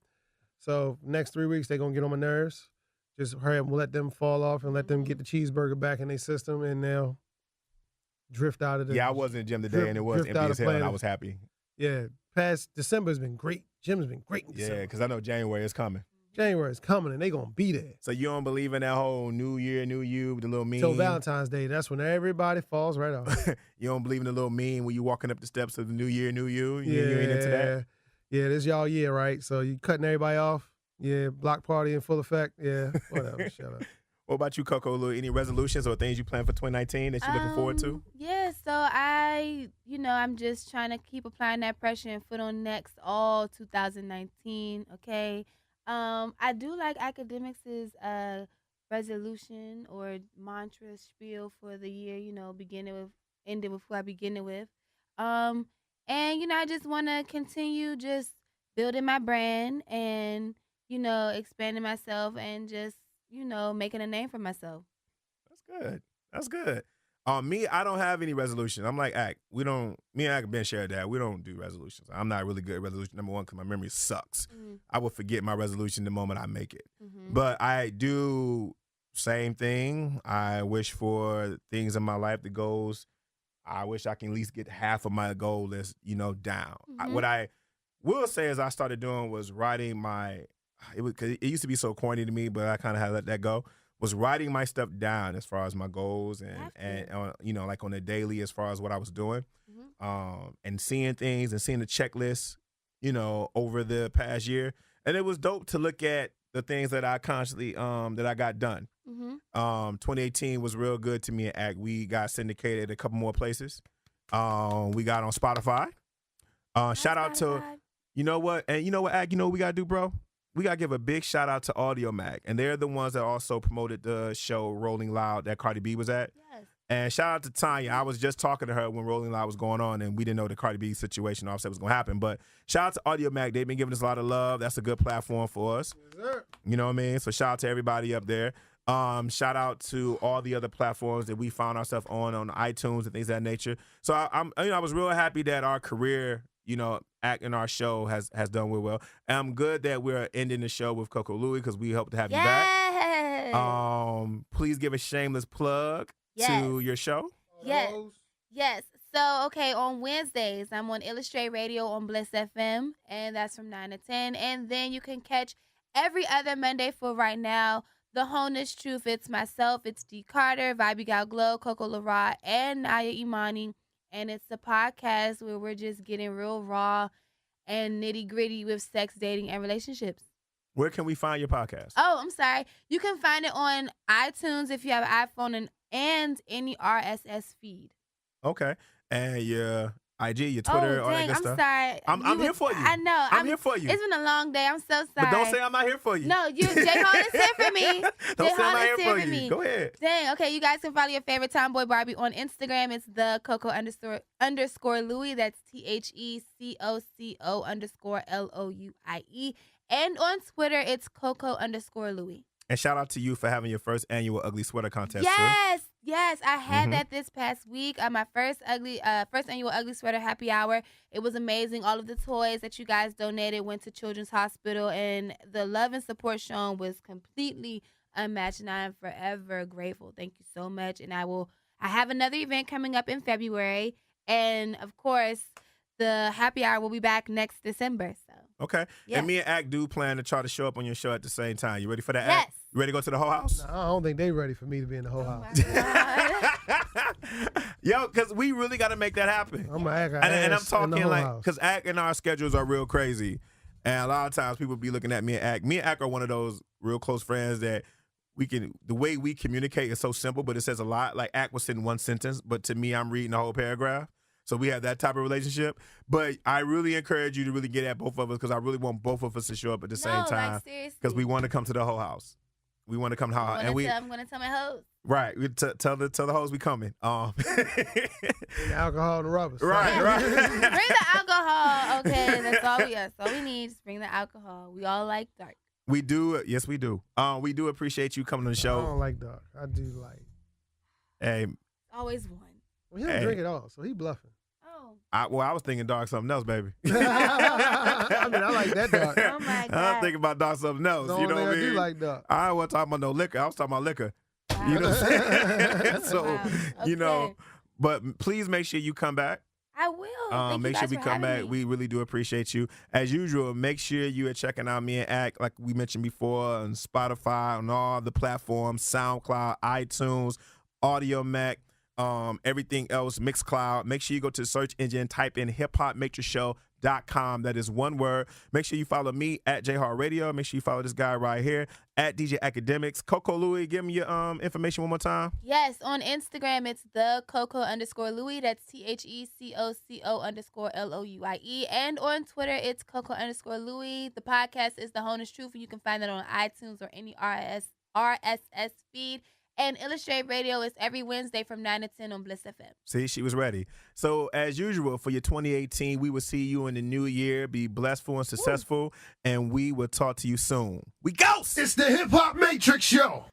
So next 3 weeks they're gonna get on my nerves. Just hurry up and let them fall off and let them get the cheeseburger back in their system, and they'll drift out of the. Yeah, I was in the gym today, and it was drift empty out as of hell, and I planning. was happy. Yeah, past December's been great. Gym's been great in Yeah, December. because I know January is coming. January is coming, and they gonna be there. So you don't believe in that whole New Year, New You, the little meme? Till Valentine's Day, that's when everybody falls right off. You don't believe in the little meme when you walking up the steps of the New Year, New You? You ain't into that? Yeah, this y'all year, right? So you cutting everybody off? Yeah, block party in full effect? Yeah, whatever, shut up. What about you, Coco Lou? Any resolutions or things you plan for 2019 that you're looking forward to? Yeah, so I'm just trying to keep applying that pressure and foot on next all 2019, okay? I do like Akademiks' resolution or mantra spiel for the year, beginning with, ending with who I begin it with. And, I just want to continue just building my brand and, expanding myself and just, making a name for myself. That's good. Me, I don't have any resolution. I'm like Ak. Me and Ak have been shared that. We don't do resolutions. I'm not really good at resolution, number one, because my memory sucks. I will forget my resolution the moment I make it. But I do same thing. I wish for things in my life, the goals. I wish I can at least get half of my goal list, down. What I will say is I started doing was writing cause it used to be so corny to me, but I kind of had to let that go. Was writing my stuff down as far as my goals and like on a daily as far as what I was doing, and seeing things and seeing the checklist, over the past year. And it was dope to look at the things that I constantly that I got done. 2018 was real good to me and Act. We got syndicated a couple more places. We got on Spotify. Shout out to, you know what, Act, what we got to do, bro? We got to give a big shout out to Audio Mag. And they're the ones that also promoted the show Rolling Loud that Cardi B was at. Yes. And shout out to Tanya. I was just talking to her when Rolling Loud was going on, and we didn't know the Cardi B situation Offset was going to happen. But shout out to Audio Mag. They've been giving us a lot of love. That's a good platform for us. Yes, sir. You know what I mean? So shout out to everybody up there. Shout out to all the other platforms that we found ourselves on iTunes and things of that nature. So I was real happy that our career, Act in our show has done real well. And I'm good that we're ending the show with Coco Louie because we hope to have you back. Please give a shameless plug to your show. Yes. So, okay, on Wednesdays, I'm on Illustrate Radio on Bliss FM, and that's from 9 to 10. And then you can catch every other Monday for right now, The Honest Truth. It's myself, it's D. Carter, Vibey Gal Glow, Coco Lara, and Naya Imani. And it's a podcast where we're just getting real raw and nitty-gritty with sex, dating, and relationships. Where can we find your podcast? Oh, I'm sorry. You can find it on iTunes if you have an iPhone and any RSS feed. Okay. And your IG, your Twitter, all that good stuff. I'm sorry. I'm here for you. I know. I'm here for you. It's been a long day. I'm so sorry. But don't say I'm not here for you. No, J.Hall is here for me. Don't say I'm not J.Hall is here for for you. me. Go ahead. Dang. Okay, you guys can follow your favorite Tomboy Barbie on Instagram. It's the Coco _ Louie. That's THECOCO _LOUIE. And on Twitter, it's Coco _ Louie. And shout out to you for having your first annual Ugly Sweater Contest. Yes, I had that this past week. My first annual Ugly Sweater Happy Hour. It was amazing. All of the toys that you guys donated went to Children's Hospital, and the love and support shown was completely unmatched, and I am forever grateful. Thank you so much. And I have another event coming up in February, and of course, the happy hour will be back next December. So okay. Yes. And me and Act do plan to try to show up on your show at the same time. You ready for that, Yes. Act? You ready to go to the whole house? No, I don't think they ready for me to be in the whole house. Yo, because we really got to make that happen. I'm gonna act and I'm in the talking whole like, house. because Act and our schedules are real crazy. And a lot of times people be looking at me and Act. Me and Act are one of those real close friends that the way we communicate is so simple, but it says a lot. Like Act will send one sentence, but to me, I'm reading the whole paragraph. So we have that type of relationship. But I really encourage you to really get at both of us because I really want both of us to show up at the same time. seriously. Because we want to come to the whole house. We want to come to I'm gonna tell my host. Right. We tell the hoes we coming. The alcohol and the rubbers. Right. Bring the alcohol. Okay, that's all we need. Just bring the alcohol. We all like dark. We do. Yes, we do. We do appreciate you coming on the I show. don't like dark. I do like. Hey, Always one. Well, he don't drink it all, so he bluffing. Oh. I was thinking dark something else, baby. I mean, I like that dark. Oh my God. I'm thinking about dark something else. The You know only what I thing mean? I do like dark. I wasn't talking about no liquor. I was talking about liquor. Wow. You know what I'm saying? So, Wow. you know, Okay. but please make sure you come back. I will. Thank you Make sure guys we for come having back. me. We really do appreciate you. As usual, make sure you are checking out Me and Act, like we mentioned before, on Spotify, on all the platforms, SoundCloud, iTunes, Audio Mac, everything else, Mixcloud. Make sure you go to the search engine, type in HipHopMatrixShow.com. That is one word. Make sure you follow me at J.Hall Radio. Make sure you follow this guy right here at DJ Akademiks. Coco Louie, give me your information one more time. Yes, on Instagram, it's the Coco_Louie. That's THECOCO_LOUIE. And on Twitter, it's Coco_Louie. The podcast is The Honest Truth, and you can find that on iTunes or any RSS feed. And Illustrate Radio is every Wednesday from 9 to 10 on Bliss FM. See, she was ready. So, as usual, for your 2018, we will see you in the new year. Be blessful and successful, and we will talk to you soon. We ghost! It's the Hip Hop Matrix Show.